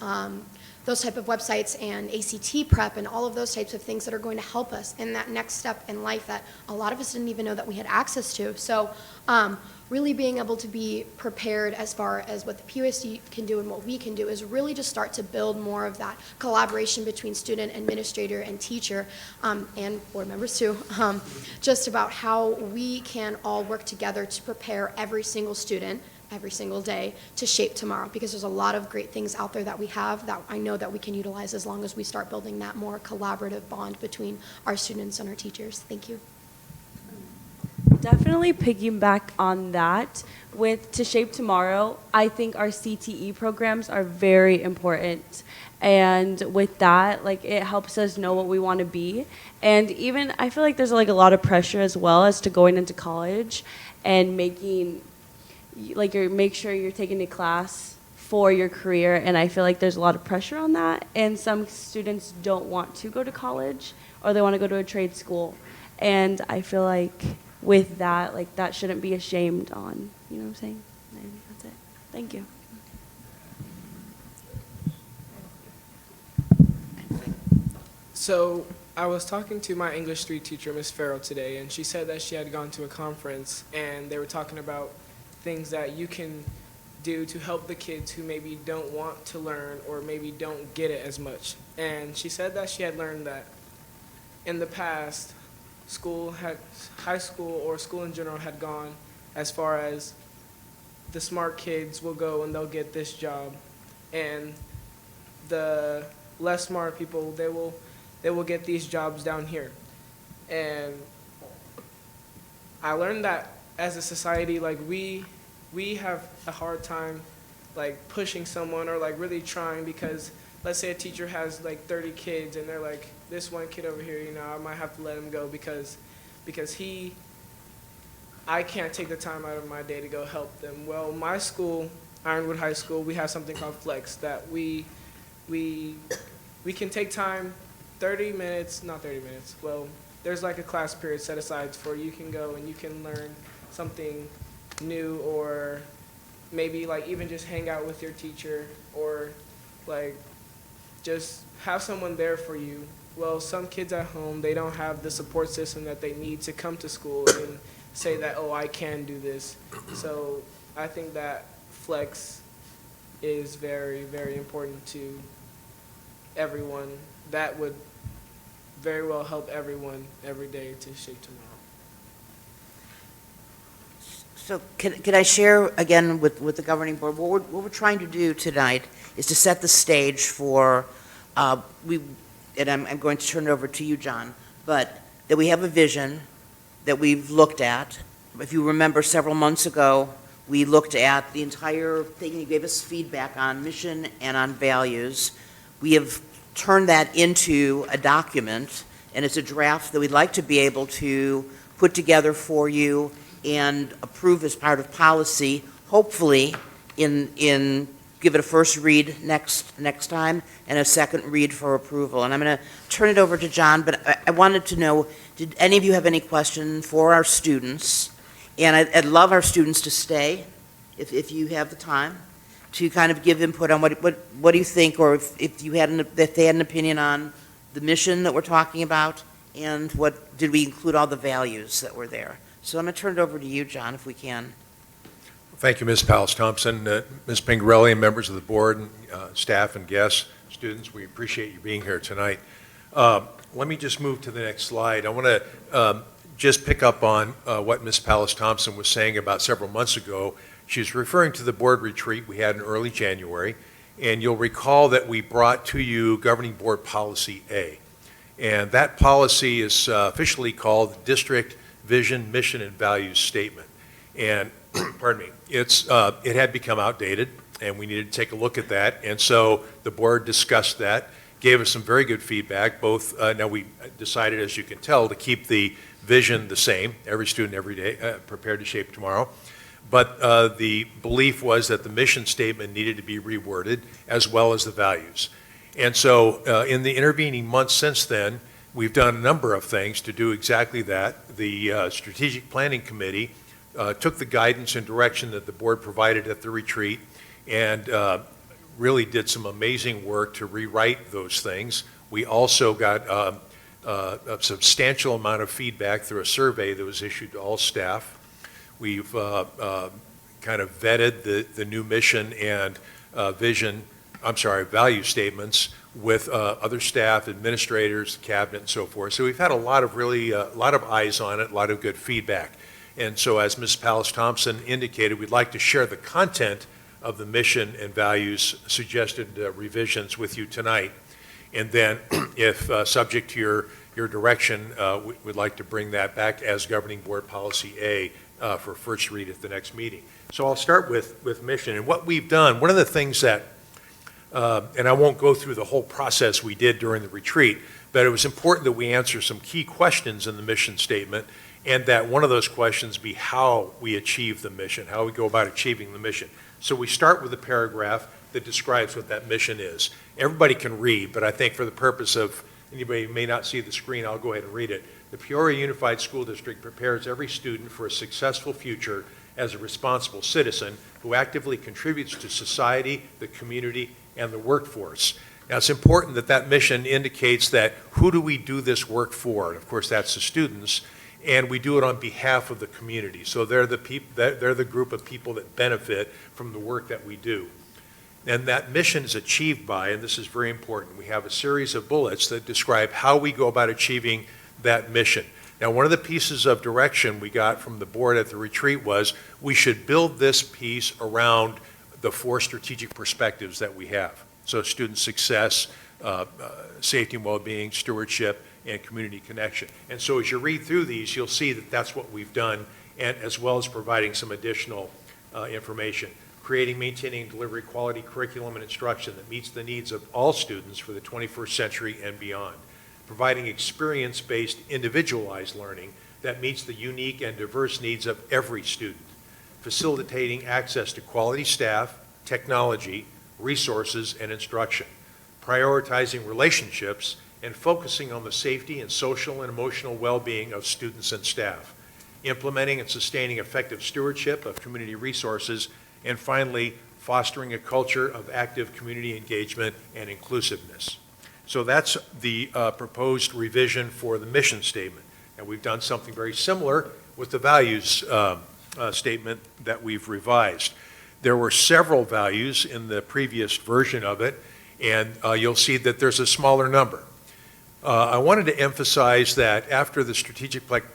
those type of websites, and ACT prep, and all of those types of things that are going to help us in that next step in life that a lot of us didn't even know that we had access to. So really being able to be prepared as far as what the PUSD can do and what we can do is really just start to build more of that collaboration between student, administrator, and teacher, and board members too, just about how we can all work together to prepare every single student every single day to shape tomorrow, because there's a lot of great things out there that we have that I know that we can utilize as long as we start building that more collaborative bond between our students and our teachers. Thank you. Definitely piggyback on that. With To Shape Tomorrow, I think our CTE programs are very important. And with that, it helps us know what we want to be. And even, I feel like there's a lot of pressure as well as to going into college and making, make sure you're taking a class for your career. And I feel like there's a lot of pressure on that. And some students don't want to go to college, or they want to go to a trade school. And I feel like with that, that shouldn't be ashamed on, you know what I'm saying? And that's it. Thank you. So I was talking to my English 3 teacher, Miss Farrell, today, and she said that she had gone to a conference, and they were talking about things that you can do to help the kids who maybe don't want to learn or maybe don't get it as much. And she said that she had learned that in the past, high school or school in general had gone as far as the smart kids will go and they'll get this job, and the less smart people, they will get these jobs down here. And I learned that as a society, we have a hard time pushing someone or really trying, because let's say a teacher has 30 kids and they're this one kid over here, I might have to let him go because he I can't take the time out of my day to go help them. Well, my school, Ironwood High School, we have something called Flex that we can take time, 30 minutes, not 30 minutes, well, there's like a class period set aside for you can go and you can learn something new, or maybe like even just hang out with your teacher, or like just have someone there for you. Well, some kids at home, they don't have the support system that they need to come to school and say that, oh, I can do this. So I think that Flex is very, very important to everyone. That would very well help everyone every day to shape tomorrow. So can I share again with the governing board, what we're trying to do tonight is to set the stage for, and I'm going to turn it over to you, John, but that we have a vision that we've looked at. If you remember several months ago, we looked at the entire thing, you gave us feedback on mission and on values. We have turned that into a document, and it's a draft that we'd like to be able to put together for you and approve as part of policy, hopefully give it a first read next time and a second read for approval. And I'm going to turn it over to John, but I wanted to know, did any of you have any question for our students? And I'd love our students to stay, if you have the time, to kind of give input on what do you think, or if they had an opinion on the mission that we're talking about, and what did we include all the values that were there. So I'm going to turn it over to you, John, if we can. Thank you, Ms. Powles-Thompson, Ms. Pingarelli, and members of the board, and, staff and guests, students. We appreciate you being here tonight. Let me just move to the next slide. I want to just pick up on what Ms. Powles-Thompson was saying about several months ago. She's referring to the board retreat we had in early January, and you'll recall that we brought to you Governing Board Policy A. And that policy is officially called District Vision, Mission, and Values Statement. And pardon me, it had become outdated, and we needed to take a look at that. And so the board discussed that, gave us some very good feedback. Now we decided, as you can tell, to keep the vision the same, every student, every day, prepared to shape tomorrow. But the belief was that the mission statement needed to be reworded, as well as the values. And so in the intervening months since then, we've done a number of things to do exactly that. The Strategic Planning Committee took the guidance and direction that the board provided at the retreat and really did some amazing work to rewrite those things. We also got a substantial amount of feedback through a survey that was issued to all staff. We've kind of vetted the new mission and value statements with other staff, administrators, cabinet, and so forth. So we've had a lot of eyes on it, a lot of good feedback. And so as Ms. Powles-Thompson indicated, we'd like to share the content of the mission and values suggested revisions with you tonight. And then if subject to your direction, we'd like to bring that back as Governing Board Policy A for first read at the next meeting. So I'll start with mission. And what we've done, one of the things that, and I won't go through the whole process we did during the retreat, but it was important that we answer some key questions in the mission statement, and that one of those questions be how we achieve the mission, how we go about achieving the mission. So we start with a paragraph that describes what that mission is. Everybody can read, but I think for the purpose of anybody who may not see the screen, I'll go ahead and read it. The Peoria Unified School District prepares every student for a successful future as a responsible citizen who actively contributes to society, the community, and the workforce. Now, it's important that that mission indicates that who do we do this work for? And of course, that's the students, and we do it on behalf of the community. So they're the group of people that benefit from the work that we do. And that mission is achieved by, and this is very important, we have a series of bullets that describe how we go about achieving that mission. Now, one of the pieces of direction we got from the board at the retreat was we should build this piece around the 4 strategic perspectives that we have. So student success, safety and well-being, stewardship, and community connection. And so as you read through these, you'll see that that's what we've done, and as well as providing some additional information. Creating, maintaining, and delivering quality curriculum and instruction that meets the needs of all students for the 21st century and beyond. Providing experience-based, individualized learning that meets the unique and diverse needs of every student, facilitating access to quality staff, technology, resources, and instruction, prioritizing relationships, and focusing on the safety and social and emotional well-being of students and staff, implementing and sustaining effective stewardship of community resources, and finally, fostering a culture of active community engagement and inclusiveness. So that's the proposed revision for the mission statement. And we've done something very similar with the values statement that we've revised. There were several values in the previous version of it, and you'll see that there's a smaller number. I wanted to emphasize that after the Strategic Planning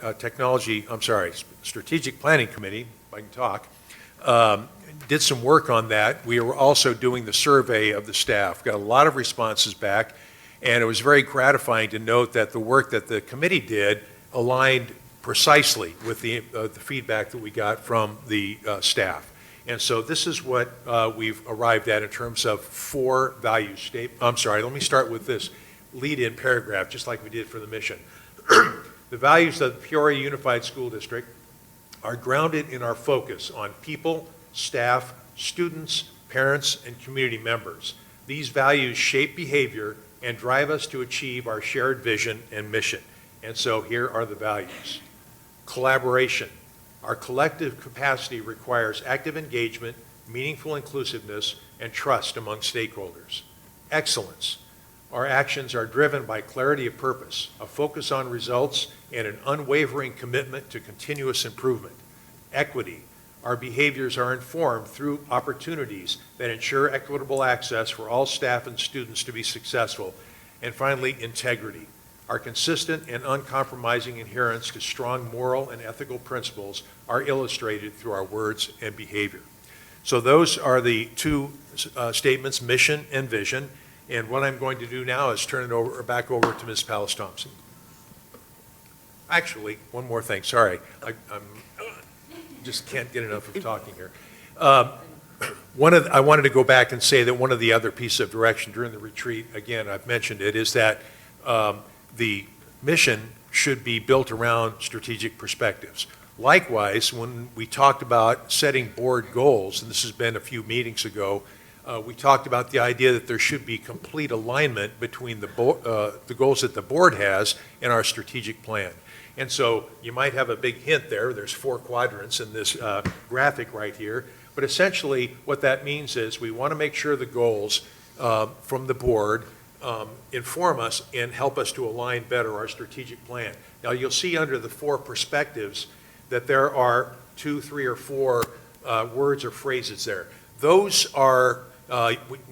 Committee, if I can talk, did some work on that. We were also doing the survey of the staff, got a lot of responses back, and it was very gratifying to note that the work that the committee did aligned precisely with the feedback that we got from the staff. And so this is what we've arrived at in terms of 4 value statements. I'm sorry, let me start with this lead-in paragraph, just like we did for the mission. The values of the Peoria Unified School District are grounded in our focus on people, staff, students, parents, and community members. These values shape behavior and drive us to achieve our shared vision and mission. And so here are the values. Collaboration. Our collective capacity requires active engagement, meaningful inclusiveness, and trust among stakeholders. Excellence. Our actions are driven by clarity of purpose, a focus on results, and an unwavering commitment to continuous improvement. Equity. Our behaviors are informed through opportunities that ensure equitable access for all staff and students to be successful. And finally, integrity. Our consistent and uncompromising adherence to strong moral and ethical principles are illustrated through our words and behavior. So those are the 2 statements, mission and vision. And what I'm going to do now is turn it back over to Ms. Pallas-Thompson. Actually, one more thing, sorry. I'm just can't get enough of talking here. I wanted to go back and say that one of the other pieces of direction during the retreat, again, I've mentioned it, is that the mission should be built around strategic perspectives. Likewise, when we talked about setting board goals, and this has been a few meetings ago, we talked about the idea that there should be complete alignment between the goals that the board has and our strategic plan. And so you might have a big hint there. There's 4 quadrants in this graphic right here. But essentially what that means is we want to make sure the goals from the board inform us and help us to align better our strategic plan. Now you'll see under the 4 perspectives that there are 2, 3, or 4 words or phrases there. Those are,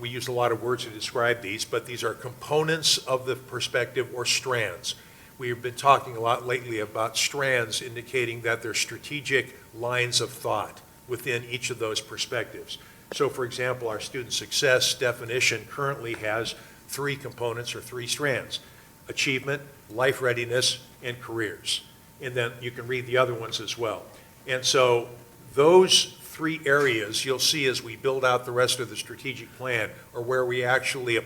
we use a lot of words to describe these, but these are components of the perspective or strands. We've been talking a lot lately about strands indicating that they're strategic lines of thought within each of those perspectives. So for example, our student success definition currently has 3 components or 3 strands: achievement, life readiness, and careers. And then you can read the other ones as well. And so those 3 areas you'll see as we build out the rest of the strategic plan are where we actually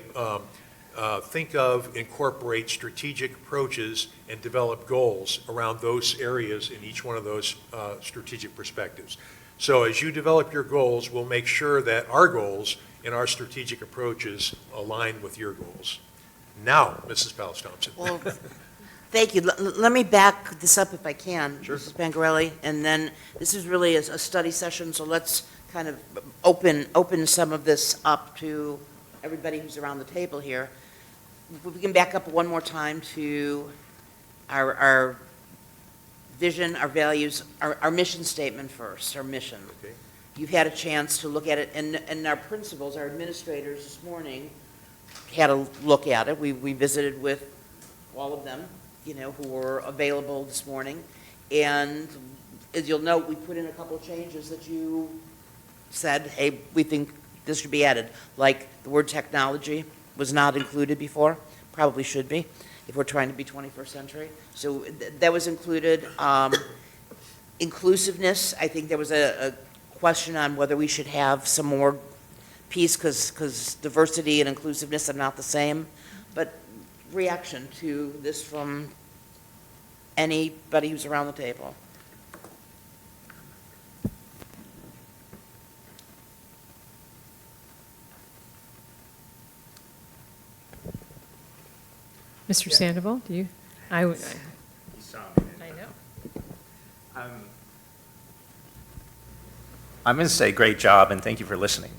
think of, incorporate strategic approaches, and develop goals around those areas in each one of those strategic perspectives. So as you develop your goals, we'll make sure that our goals and our strategic approaches align with your goals. Now, Mrs. Pallas-Thompson. Well, thank you. Let me back this up if I can, Sure. Mrs. Pangarelli. And then this is really a study session, so let's kind of open some of this up to everybody who's around the table here. If we can back up one more time to our vision, our values, our mission statement first, our mission. Okay. You've had a chance to look at it, and our principals, our administrators this morning had a look at it. We visited with all of them, who were available this morning. And as you'll note, we put in a couple of changes that you said, hey, we think this should be added, like the word technology was not included before, probably should be, if we're trying to be 21st century. So that was included. Inclusiveness, I think there was a question on whether we should have some more piece, because diversity and inclusiveness are not the same. But reaction to this from Anybody who's around the table? Mr. Sandoval, do you? I would. I know. I'm going to say great job and thank you for listening.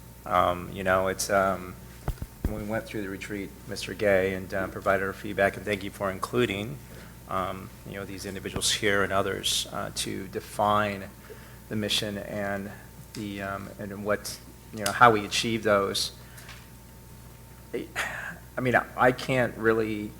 You know, it's, when we went through the retreat, Mr. Gay, and provided our feedback, and thank you for including, you know, these individuals here and others to define the mission and the, and what, you know, how we achieve those. I mean, I can't really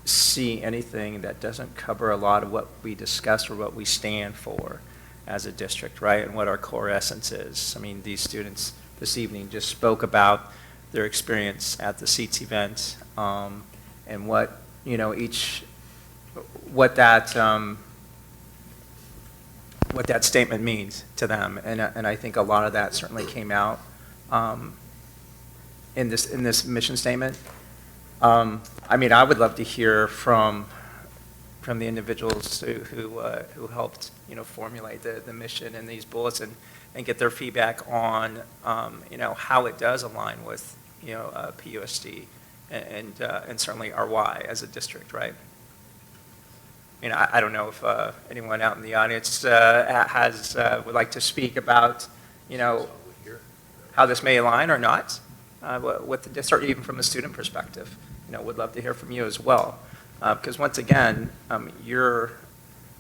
see anything that doesn't cover a lot of what we discuss or what we stand for as a district, right, and what our core essence is. I mean, these students this evening just spoke about their experience at the SEATS event, and what, you know, what that statement means to them, and I think a lot of that certainly came out in this mission statement. I mean, I would love to hear from the individuals who helped, you know, formulate the mission and these bullets, and get their feedback on, you know, how it does align with, you know, PUSD and certainly our why as a district, right? I mean, I don't know if anyone out in the audience would like to speak about, you know, how this may align or not with the district, even from a student perspective. You know, would love to hear from you as well. Because once again, you're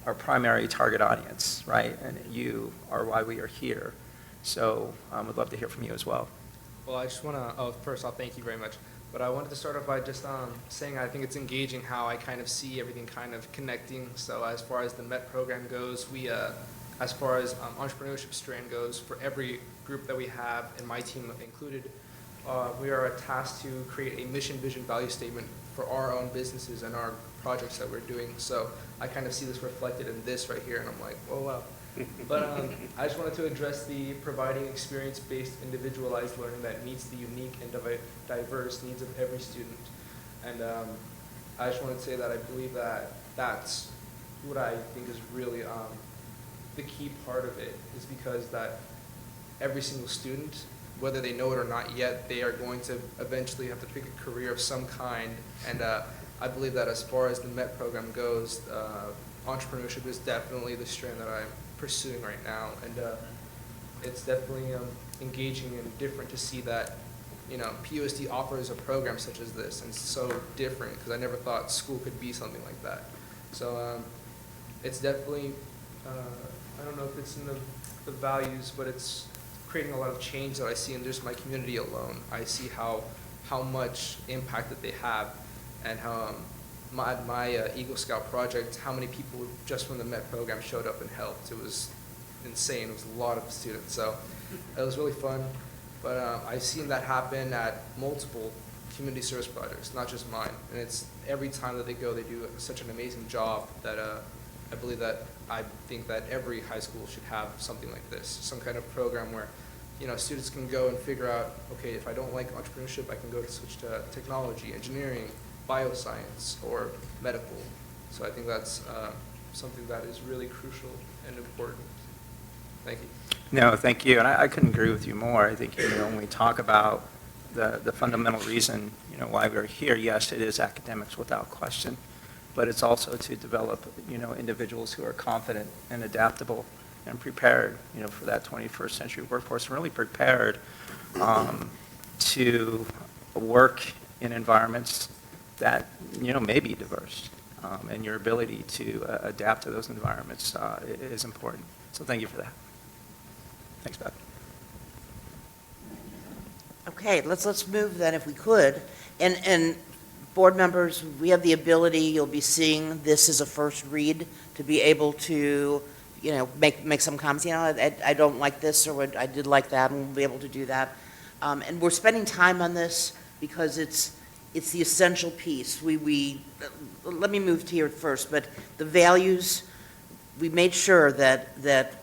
our primary target audience, right? And you are why we are here. So would love to hear from you as well. Well, I just want to, first off, thank you very much. But I wanted to start off by just saying I think it's engaging how I kind of see everything kind of connecting. So as far as the MET program goes, we, as far as entrepreneurship strand goes, for every group that we have, and my team included, we are tasked to create a mission, vision, value statement for our own businesses and our projects that we're doing. So I kind of see this reflected in this right here, and I'm like, oh wow. But I just wanted to address the providing experience-based individualized learning that meets the unique and diverse needs of every student. And I just wanted to say that I believe that that's what I think is really the key part of it, is because that every single student, whether they know it or not yet, they are going to eventually have to pick a career of some kind. And I believe that as far as the MET program goes, entrepreneurship is definitely the strand that I'm pursuing right now. And it's definitely engaging and different to see that, you know, PUSD offers a program such as this, and it's so different because I never thought school could be something like that. So it's definitely, I don't know if it's in the values, but it's creating a lot of change that I see in just my community alone. I see how much impact that they have, and how my Eagle Scout project, how many people just from the MET program showed up and helped. It was insane. It was a lot of students. So it was really fun. But I've seen that happen at multiple community service projects, not just mine. And it's every time that they go, they do such an amazing job that I think that every high school should have something like this, some kind of program where, you know, students can go and figure out, okay, if I don't like entrepreneurship, I can go to switch to technology, engineering, bioscience, or medical. So I think that's something that is really crucial and important. Thank you. No, thank you, and I couldn't agree with you more. I think, you know, when we talk about the fundamental reason, you know, why we're here, yes, it is academics without question, but it's also to develop, you know, individuals who are confident and adaptable and prepared, you know, for that 21st century workforce, and really prepared to work in environments that, you know, may be diverse, and your ability to adapt to those environments is important. So thank you for that. Thanks, Beth. Okay, let's move then, if we could. And board members, we have the ability, you'll be seeing this as a first read, to be able to, you know, make some comments. You know, I don't like this, or I did like that, and we'll be able to do that. And we're spending time on this because it's the essential piece. Let me move to here first, but the values, we made sure that it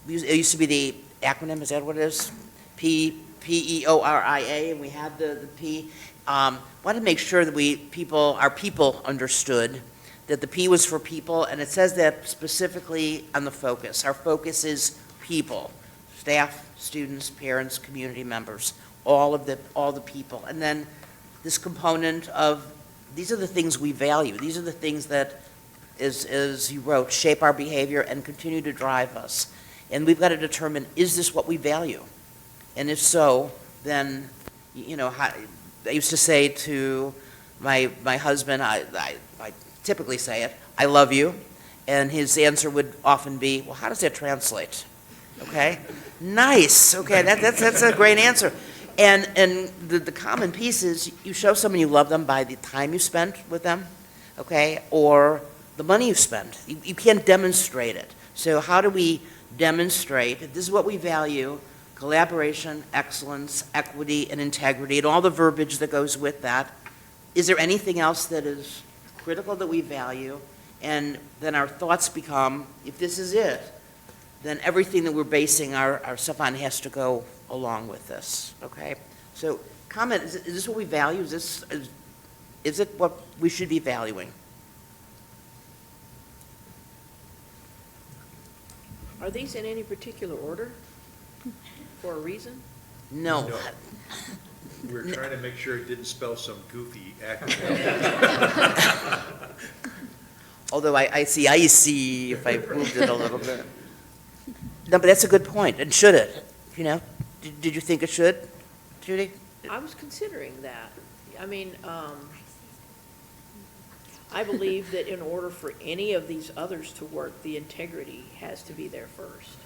used to be the acronym, is that what it is? PEORIA, and we had the P. Want to make sure that our people understood that the P was for people, and it says that specifically on the focus. Our focus is people, staff, students, parents, community members, all the people. And then this component of, these are the things we value. These are the things that, as you wrote, shape our behavior and continue to drive us. And we've got to determine, is this what we value? And if so, then, you know, I used to say to my husband, I typically say it, I love you. And his answer would often be, well, how does that translate? Okay? Nice. Okay, that's a great answer. And the common piece is you show someone you love them by the time you spend with them, okay, or the money you spend. You can't demonstrate it. So how do we demonstrate that this is what we value: collaboration, excellence, equity, and integrity, and all the verbiage that goes with that? Is there anything else that is critical that we value? And then our thoughts become, if this is it, then everything that we're basing our stuff on has to go along with this, okay? So comment, is this what we value? Is it what we should be valuing? Are these in any particular order for a reason? No. We're trying to make sure it didn't spell some goofy acronym. Although I see if I moved it a little bit. No, but that's a good point. And should it? You know, did you think it should, Judy? I was considering that. I mean, I believe that in order for any of these others to work, the integrity has to be there first.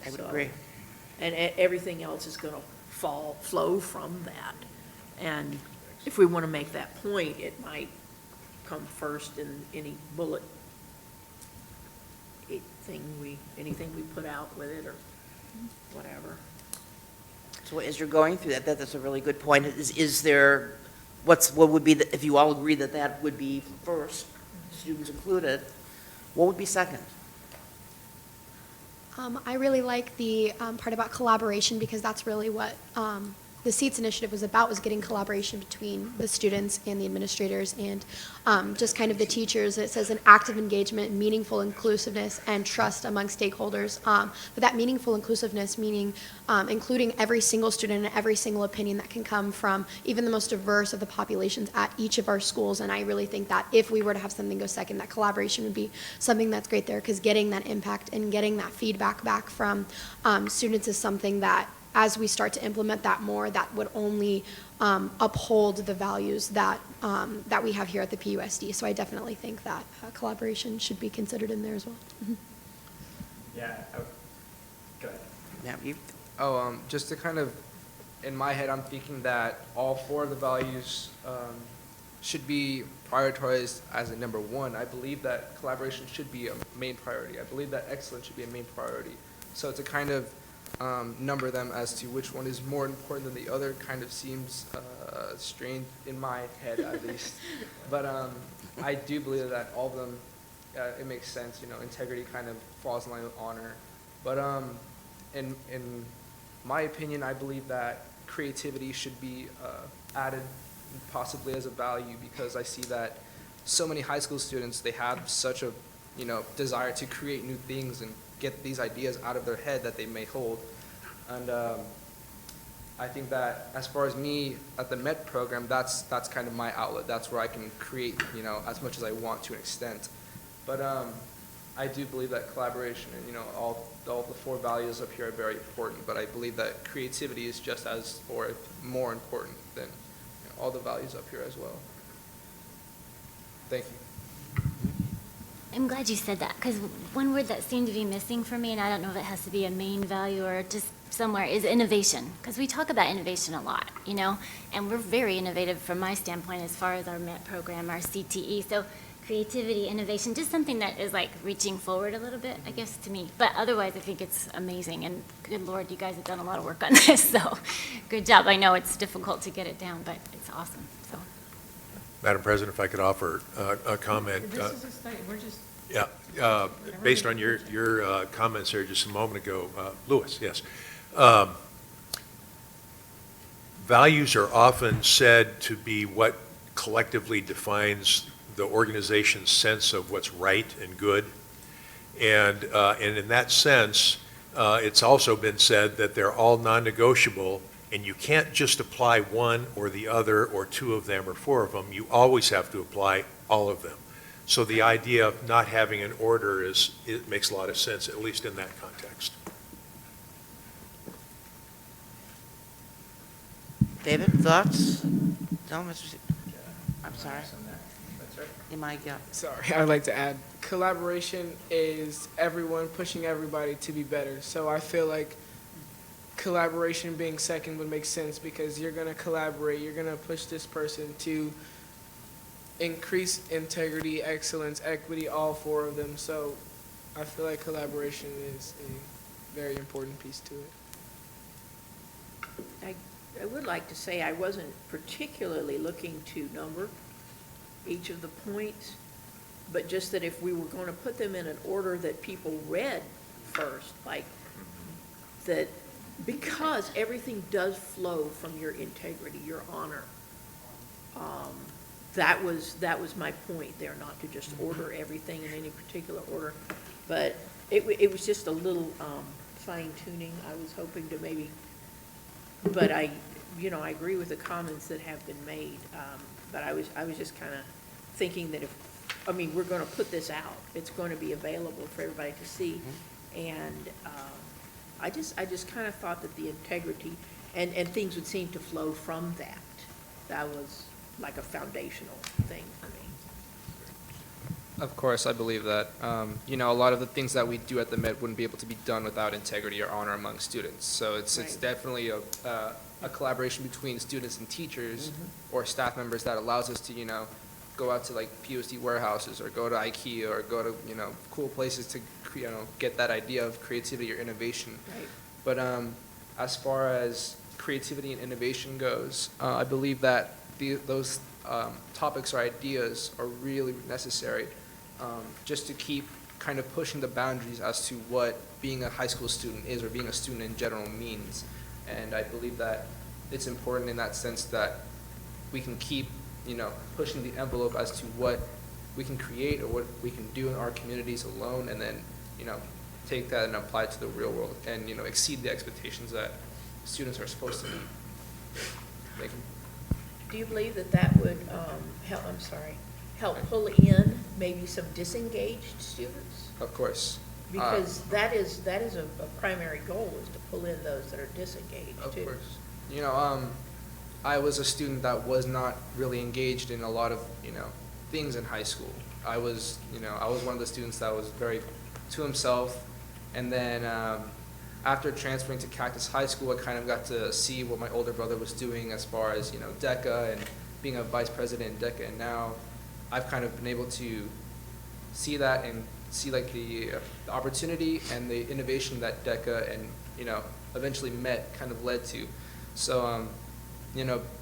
I would agree. And everything else is going to flow from that. And if we want to make that point, it might come first in any bullet anything we put out with it or whatever. So as you're going through that, that's a really good point. Is there, what would be, if you all agree that that would be first, students included, what would be second? I really like the part about collaboration, because that's really what the SEATS initiative was about, was getting collaboration between the students and the administrators and just kind of the teachers. It says an active engagement, meaningful inclusiveness, and trust among stakeholders. But that meaningful inclusiveness meaning including every single student and every single opinion that can come from even the most diverse of the populations at each of our schools. And I really think that if we were to have something go second, that collaboration would be something that's great there, because getting that impact and getting that feedback back from students is something that, as we start to implement that more, that would only uphold the values that that we have here at the PUSD. So I definitely think that collaboration should be considered in there as well. Mm-hmm. Yeah. Go ahead. Yeah, you. Just to kind of, in my head, I'm thinking that all four of the values should be prioritized as a number one. I believe that collaboration should be a main priority. I believe that excellence should be a main priority. So to kind of number them as to which one is more important than the other kind of seems strange in my head, at least. But I do believe that all of them, it makes sense. You know, integrity kind of falls in line with honor. But in my opinion, I believe that creativity should be added possibly as a value, because I see that so many high school students, they have such a desire to create new things and get these ideas out of their head that they may hold. And I think that as far as me at the MET program, that's kind of my outlet. That's where I can create, as much as I want to an extent. But I do believe that collaboration and, all the four values up here are very important, but I believe that creativity is just as or more important than all the values up here as well. Thank you. I'm glad you said that, because one word that seemed to be missing for me, and I don't know if it has to be a main value or just somewhere, is innovation. Because we talk about innovation a lot, and we're very innovative from my standpoint as far as our MET program, our CTE. So creativity, innovation, just something that is like reaching forward a little bit, I guess, to me. But otherwise, I think it's amazing. And good Lord, you guys have done a lot of work on this, so good job. I know it's difficult to get it down, but it's awesome. So. Madam President, if I could offer a comment. This is a study, we're just. Yeah, based on your comments there just a moment ago, Louis, yes. Values are often said to be what collectively defines the organization's sense of what's right and good. And in that sense, it's also been said that they're all non-negotiable, and you can't just apply one or the other or two of them or four of them. You always have to apply all of them. So the idea of not having an order it makes a lot of sense, at least in that context. David, thoughts? No, Mr. I'm sorry. You might go. Sorry, I'd like to add, collaboration is everyone pushing everybody to be better. So I feel like collaboration being second would make sense because you're going to collaborate, you're going to push this person to increase integrity, excellence, equity, all four of them. So I feel like collaboration is a very important piece to it. I would like to say I wasn't particularly looking to number each of the points, but just that if we were going to put them in an order that people read first, like that, because everything does flow from your integrity, your honor. That was my point there, not to just order everything in any particular order, but it was just a little fine tuning. I was hoping to maybe, but I agree with the comments that have been made. But I was just kind of thinking that we're going to put this out. It's going to be available for everybody to see, and I just kind of thought that the integrity and things would seem to flow from that. That was like a foundational thing for me. Of course, I believe that. A lot of the things that we do at the Met wouldn't be able to be done without integrity or honor among students. So it's definitely a collaboration between students and teachers or staff members that allows us to, go out to like POC warehouses or go to IKEA or go to, cool places to, get that idea of creativity or innovation. Right. But as far as creativity and innovation goes, I believe that those topics or ideas are really necessary just to keep kind of pushing the boundaries as to what being a high school student is or being a student in general means. And I believe that it's important in that sense that we can keep, pushing the envelope as to what we can create or what we can do in our communities alone, and then, take that and apply it to the real world and, exceed the expectations that students are supposed to meet. Do you believe that would help pull in maybe some disengaged students? Of course. Because that is a primary goal, is to pull in those that are disengaged too. Of course. I was a student that was not really engaged in a lot of, things in high school. I was one of the students that was very to himself, and then after transferring to Cactus High School, I kind of got to see what my older brother was doing as far as, DECA and being a vice president in DECA, and now I've kind of been able to see that and see like the opportunity and the innovation that DECA and, eventually Met kind of led to. So,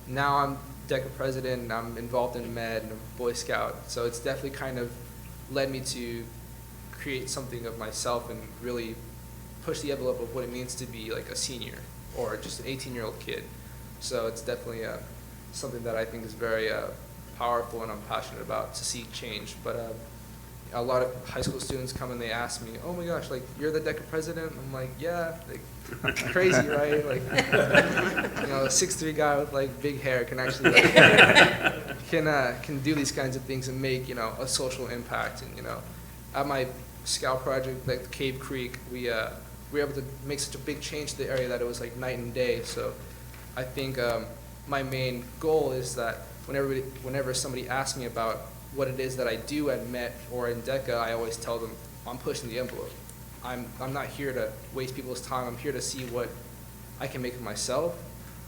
now I'm DECA president and I'm involved in Med and a Boy Scout. So it's definitely kind of led me to create something of myself and really push the envelope of what it means to be like a senior or just an 18-year-old kid. So it's definitely something that I think is very powerful and I'm passionate about to see change. But a lot of high school students come and they ask me, oh my gosh, like you're the DECA president? I'm like, yeah, like crazy, right? Like, a 6'3" guy with like big hair can actually can do these kinds of things and make, a social impact. And, at my scout project, like Cave Creek, we were able to make such a big change to the area that it was like night and day. So I think my main goal is that whenever somebody asks me about what it is that I do at Met or in DECA, I always tell them I'm pushing the envelope. I'm not here to waste people's time. I'm here to see what I can make of myself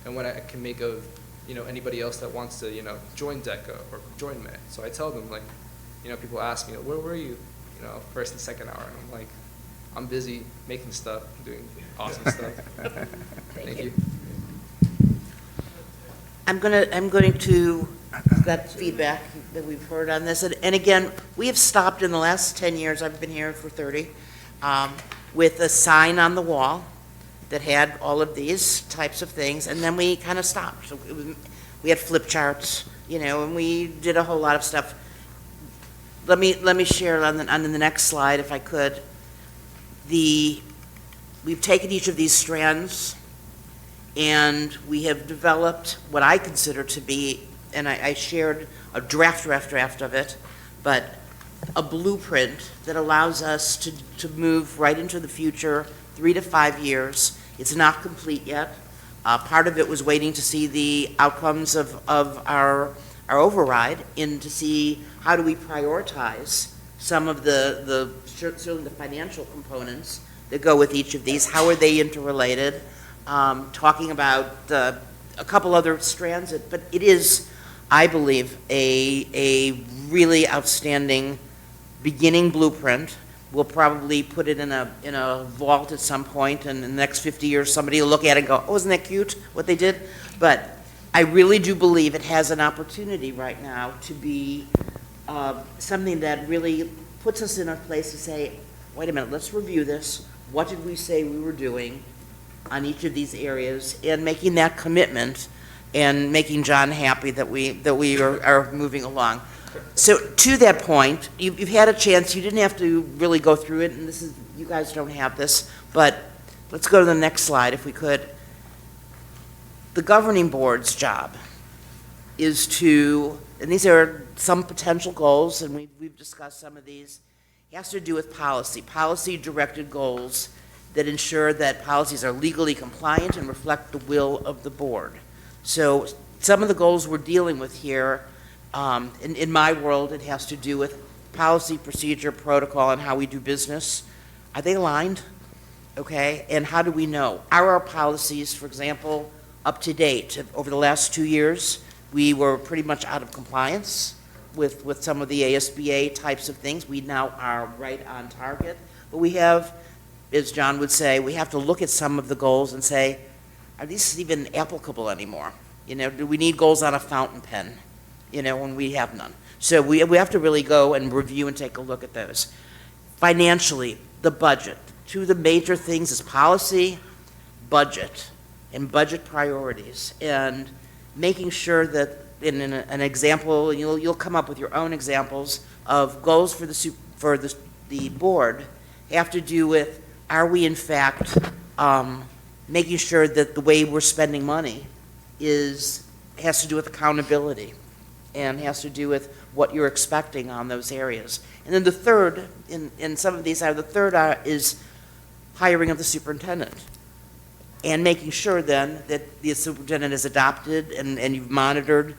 and what I can make of anybody else that wants to join DECA or join Met. So I tell them, like, people ask me, where were you first and second hour, and I'm like, I'm busy making stuff, doing awesome stuff. Thank you. I'm going to, that feedback that we've heard on this, and again, we have stopped in the last 10 years, I've been here for 30, with a sign on the wall that had all of these types of things, and then we kind of stopped. So we had flip charts, and we did a whole lot of stuff let me share on the next slide, if I could. We've taken each of these strands, and we have developed what I consider to be, and I shared a draft of it, but a blueprint that allows us to move right into the future, 3 to 5 years. It's not complete yet. Part of it was waiting to see the outcomes of our override and to see how do we prioritize some of certainly the financial components that go with each of these. How are they interrelated? Talking about a couple other strands, but it is, I believe, a really outstanding beginning blueprint. We'll probably put it in a vault at some point, and in the next 50 years, somebody will look at it and go, oh, isn't that cute, what they did? But I really do believe it has an opportunity right now to be something that really puts us in a place to say, wait a minute, let's review this. What did we say we were doing on each of these areas, and making that commitment and making John happy that we are moving along. So to that point, you've had a chance, you didn't have to really go through it, and this is, you guys don't have this, but let's go to the next slide if we could. The governing board's job is to, and these are some potential goals, and we've discussed some of these, it has to do with policy-directed goals that ensure that policies are legally compliant and reflect the will of the board. So some of the goals we're dealing with here, in my world, it has to do with policy, procedure, protocol, and how we do business. Are they aligned? Okay, and how do we know? Are our policies, for example, up to date? Over the last 2 years, we were pretty much out of compliance with some of the ASBA types of things. We now are right on target, but we have, as John would say, we have to look at some of the goals and say, are these even applicable anymore? You know, do we need goals on a fountain pen, you know, when we have none? So we have to really go and review and take a look at those. Financially, the budget. Two of the major things is policy, budget, and budget priorities, and making sure that in an example, you'll come up with your own examples of goals for the board have to do with, are we in fact making sure that the way we're spending money has to do with accountability and has to do with what you're expecting on those areas. And then the third, in some of these, is hiring of the superintendent and making sure then that the superintendent is adopted and you've monitored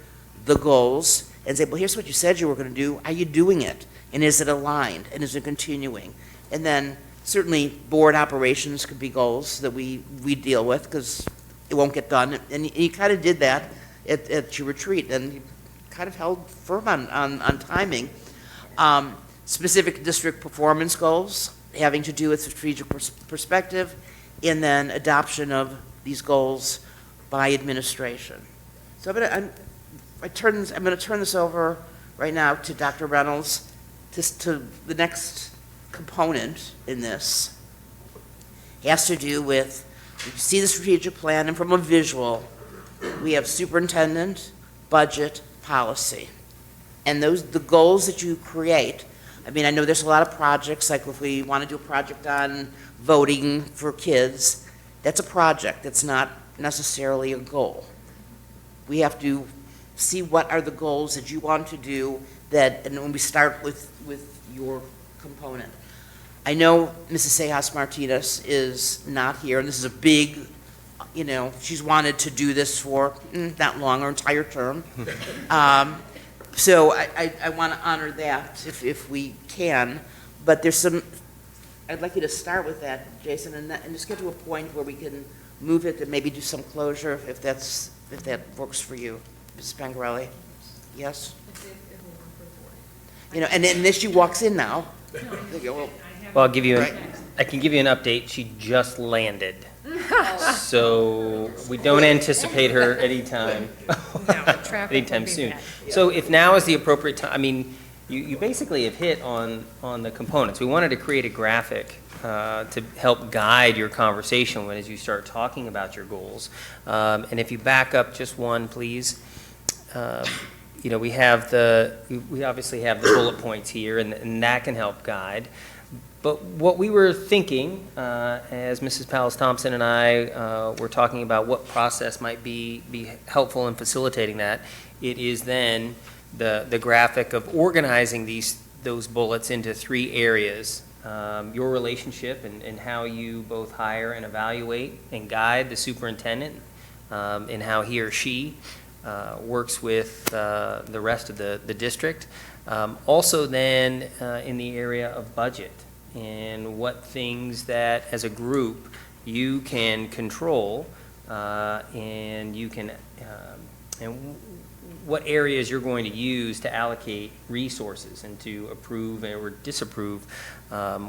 the goals and say, well, here's what you said you were going to do. Are you doing it? And is it aligned? And is it continuing? And then certainly board operations could be goals that we deal with because it won't get done. And you kind of did that at your retreat, and you kind of held firm on timing. Specific district performance goals having to do with strategic perspective, and then adoption of these goals by administration. So I'm going to turn this over right now to Dr. Reynolds, to the next component in this. It has to do with, you see the strategic plan, and from a visual, we have superintendent, budget, policy. And the goals that you create, I mean, I know there's a lot of projects, like if we want to do a project on voting for kids, that's a project, that's not necessarily a goal. We have to see what are the goals that you want to do and when we start with your component. I know Mrs. Sejas Martinez is not here, and this is a big, she's wanted to do this for not long, her entire term. So I want to honor that if we can, but there's I'd like you to start with that, Jason, and just get to a point where we can move it and maybe do some closure if that works for you, Mrs. Pangarelli. Yes? And then this, she walks in now. Well, I can give you an update. She just landed. So we don't anticipate her anytime soon. So if now is the appropriate time, I mean, you basically have hit on the components. We wanted to create a graphic to help guide your conversation as you start talking about your goals. And if you back up just one, please. we obviously have the bullet points here, and that can help guide. But what we were thinking, as Mrs. Powell Thompson and I were talking about what process might be helpful in facilitating that, it is then the graphic of organizing those bullets into 3 areas. Your relationship and how you both hire and evaluate and guide the superintendent, and how he or she works with the rest of the district. Also then in the area of budget and what things that as a group you can control, and you can and what areas you're going to use to allocate resources and to approve or disapprove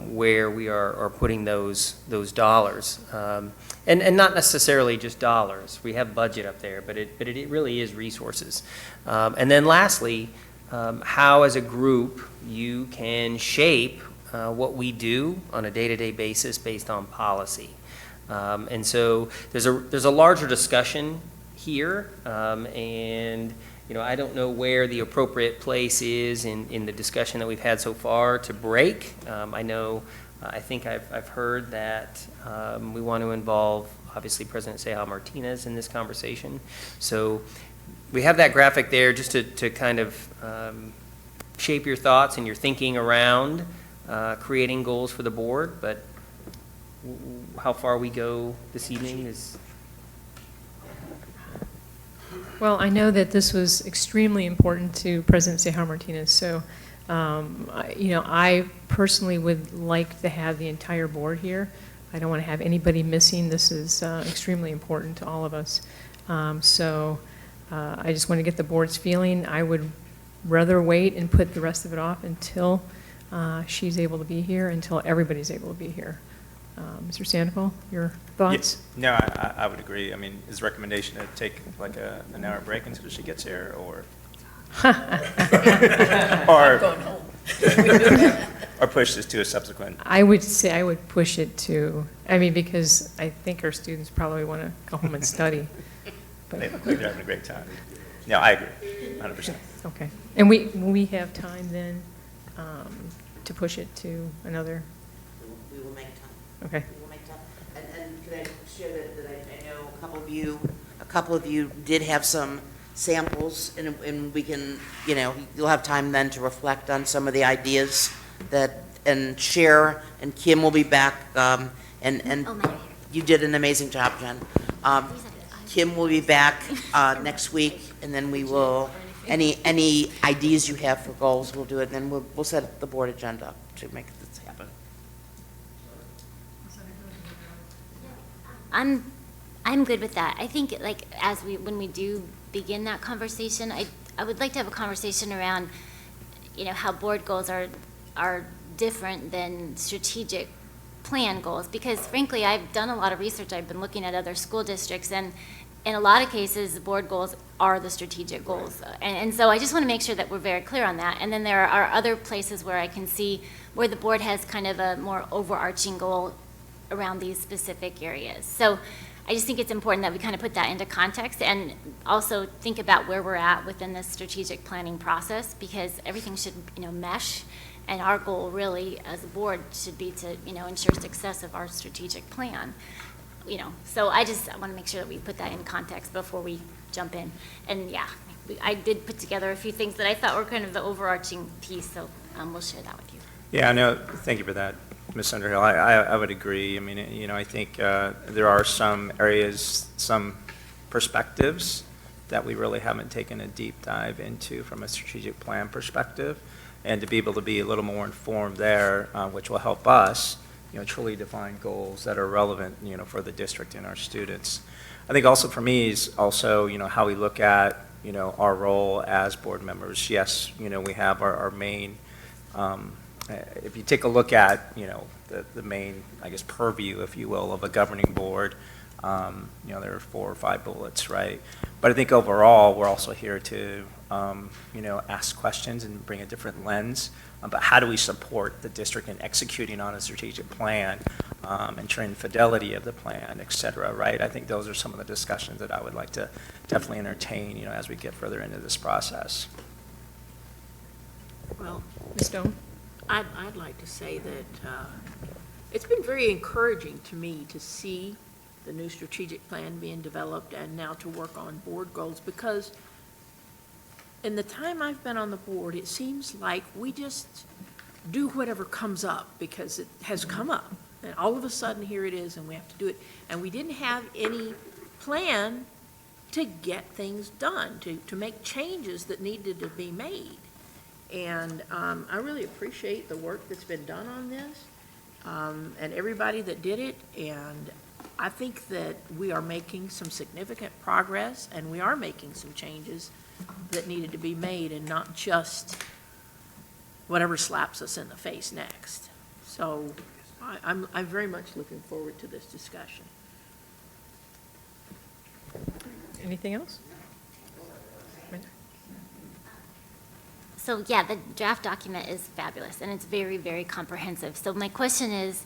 where we are putting those dollars. And not necessarily just dollars. We have budget up there, but it really is resources. And then lastly, how as a group you can shape what we do on a day-to-day basis based on policy. And so there's a larger discussion here, and I don't know where the appropriate place is in the discussion that we've had so far to break. I think I've heard that we want to involve, obviously, President Ceja Martinez in this conversation. So we have that graphic there just to kind of shape your thoughts and your thinking around creating goals for the board, but how far we go this evening is... Well, I know that this was extremely important to President Ceja Martinez, so I personally would like to have the entire board here. I don't want to have anybody missing. This is extremely important to all of us. I just want to get the board's feeling. I would rather wait and put the rest of it off until she's able to be here, until everybody's able to be here. Mr. Sandoval, your thoughts? No, I would agree. I mean, his recommendation to take like an hour break until she gets here, or or push this to a subsequent. I would say I would push it to, because I think our students probably want to go home and study. They look like they're having a great time. No, I agree, 100%. Okay. And we have time then to push it to another? We will make time. Okay. We will make time. And could I share that I know a couple of you did have some samples, and we can, you'll have time then to reflect on some of the ideas and share, and Kim will be back, and you did an amazing job, Jen. Kim will be back next week, and then we will, any ideas you have for goals, we'll do it, and then we'll set the board agenda up to make this happen. I'm good with that. I think when we do begin that conversation, I would like to have a conversation around, how board goals are different than strategic plan goals, because frankly, I've done a lot of research. I've been looking at other school districts, and in a lot of cases, board goals are the strategic goals. And so I just want to make sure that we're very clear on that. And then there are other places where I can see where the board has kind of a more overarching goal around these specific areas. So I just think it's important that we kind of put that into context and also think about where we're at within this strategic planning process, because everything should, mesh. And our goal really as a board should be to, ensure success of our strategic plan. So I want to make sure that we put that in context before we jump in. And yeah, I did put together a few things that I thought were kind of the overarching piece, so we'll share that with you. Yeah, no, thank you for that, Ms. Underhill. I would agree. I mean, I think there are some areas, some perspectives that we really haven't taken a deep dive into from a strategic plan perspective, and to be able to be a little more informed there, which will help us, truly define goals that are relevant, for the district and our students. I think also for me is also, how we look at, our role as board members. Yes, we have our main, if you take a look at, the main, I guess, purview, if you will, of a governing board, there are 4 or 5 bullets, right? But I think overall, we're also here to, ask questions and bring a different lens about how do we support the district in executing on a strategic plan ensuring fidelity of the plan, et cetera, right? I think those are some of the discussions that I would like to definitely entertain, as we get further into this process. Well, Ms. Stone? I'd like to say that it's been very encouraging to me to see the new strategic plan being developed and now to work on board goals, because in the time I've been on the board, it seems like we just do whatever comes up because it has come up. And all of a sudden, here it is, and we have to do it. And we didn't have any plan to get things done, to make changes that needed to be made. And I really appreciate the work that's been done on this, and everybody that did it. And I think that we are making some significant progress, and we are making some changes that needed to be made, and not just whatever slaps us in the face next. So I'm very much looking forward to this discussion. Anything else? So yeah, the draft document is fabulous, and it's very, very comprehensive. So my question is,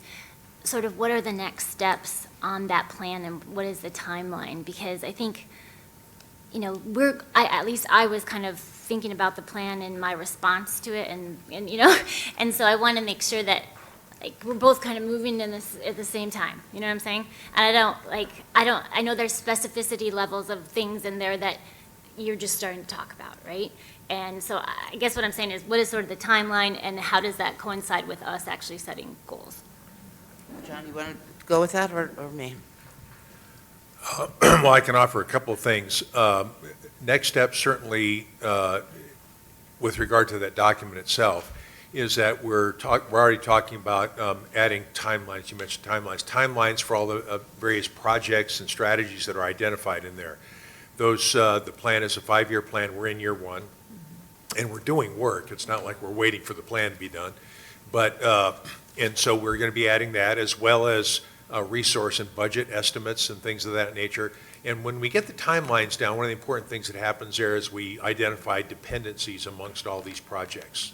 sort of what are the next steps on that plan, and what is the timeline? Because I think, at least I was kind of thinking about the plan and my response to it, and and so I want to make sure that we're both kind of moving in this at the same time. You know what I'm saying? And I know there's specificity levels of things in there that you're just starting to talk about, right? And so I guess what I'm saying is, what is sort of the timeline, and how does that coincide with us actually setting goals? John, you want to go with that, or me? Well, I can offer a couple of things. Next step, certainly, with regard to that document itself, is that we're already talking about adding timelines. You mentioned timelines for all the various projects and strategies that are identified in there. Those, the plan is a 5-year plan. We're in year 1, and we're doing work. It's not like we're waiting for the plan to be done. But, and so we're going to be adding that, as well as resource and budget estimates and things of that nature. And when we get the timelines down, one of the important things that happens there is we identify dependencies amongst all these projects,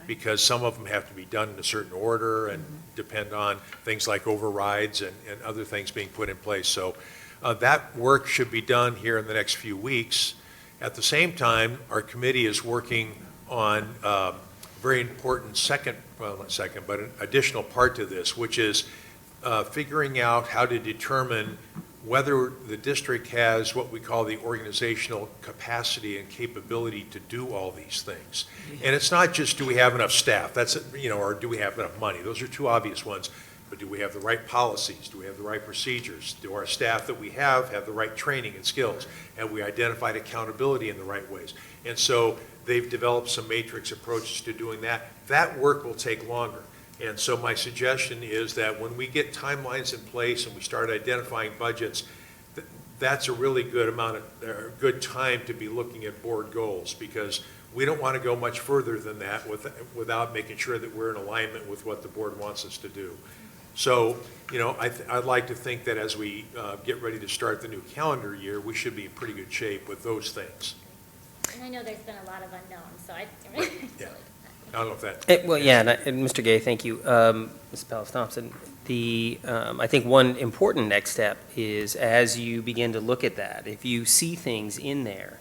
because some of them have to be done in a certain order and depend on things like overrides and other things being put in place. So that work should be done here in the next few weeks. At the same time, our committee is working on a very important but an additional part to this, which is figuring out how to determine whether the district has what we call the organizational capacity and capability to do all these things. And it's not just, do we have enough staff? That's, or do we have enough money? Those are two obvious ones. But do we have the right policies? Do we have the right procedures? Do our staff that we have the right training and skills? Have we identified accountability in the right ways? And so they've developed some matrix approaches to doing that. That work will take longer. And so my suggestion is that when we get timelines in place and we start identifying budgets, that's a really good good time to be looking at board goals, because we don't want to go much further than that without making sure that we're in alignment with what the board wants us to do. So, I'd like to think that as we get ready to start the new calendar year, we should be in pretty good shape with those things. And I know there's been a lot of unknowns, so Yeah. I don't know if that. Well, yeah, and Mr. Gay, thank you. Ms. Pallas-Thompson, I think one important next step is, as you begin to look at that, if you see things in there,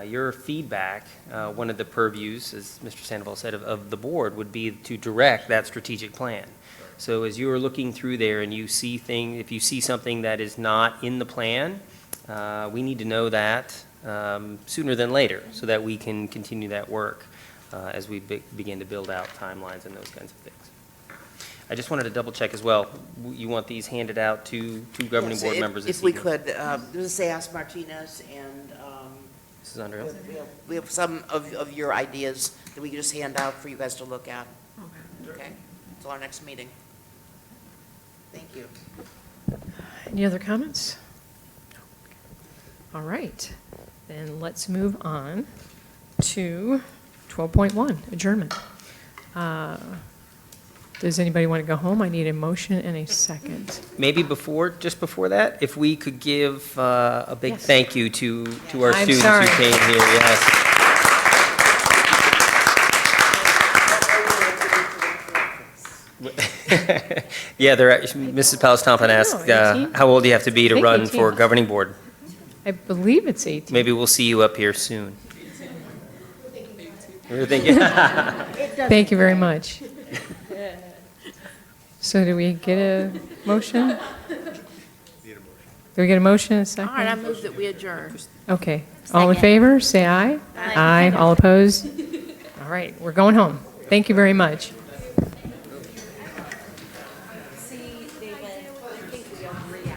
your feedback, one of the purviews, as Mr. Sandoval said, of the board would be to direct that strategic plan. So as you are looking through there and you see if you see something that is not in the plan, we need to know that sooner than later, so that we can continue that work as we begin to build out timelines and those kinds of things. I just wanted to double check as well. You want these handed out to governing board members this evening? If we could, say ask Martinez and Mrs. Underhill? we have some of your ideas that we can just hand out for you guys to look at. Okay? Until our next meeting. Thank you. Any other comments? All right, then let's move on to 12.1, adjournment. Does anybody want to go home? I need a motion and a second. Maybe just before that, if we could give a big Yes. thank you to our I'm students sorry. who came here, yes. Yeah, Mrs. Palace-Thompson asked, 18? how old do you have to be to I think run 18. for governing board? I believe it's 18. Maybe we'll see you up here soon. We're thinking. Thank you very much. So do we get a motion? Do we get a motion and a second? All right, I move that we adjourn. Okay. All in favor, say aye. Aye. All opposed? All right, we're going home. Thank you very much. See, David, I think we agree.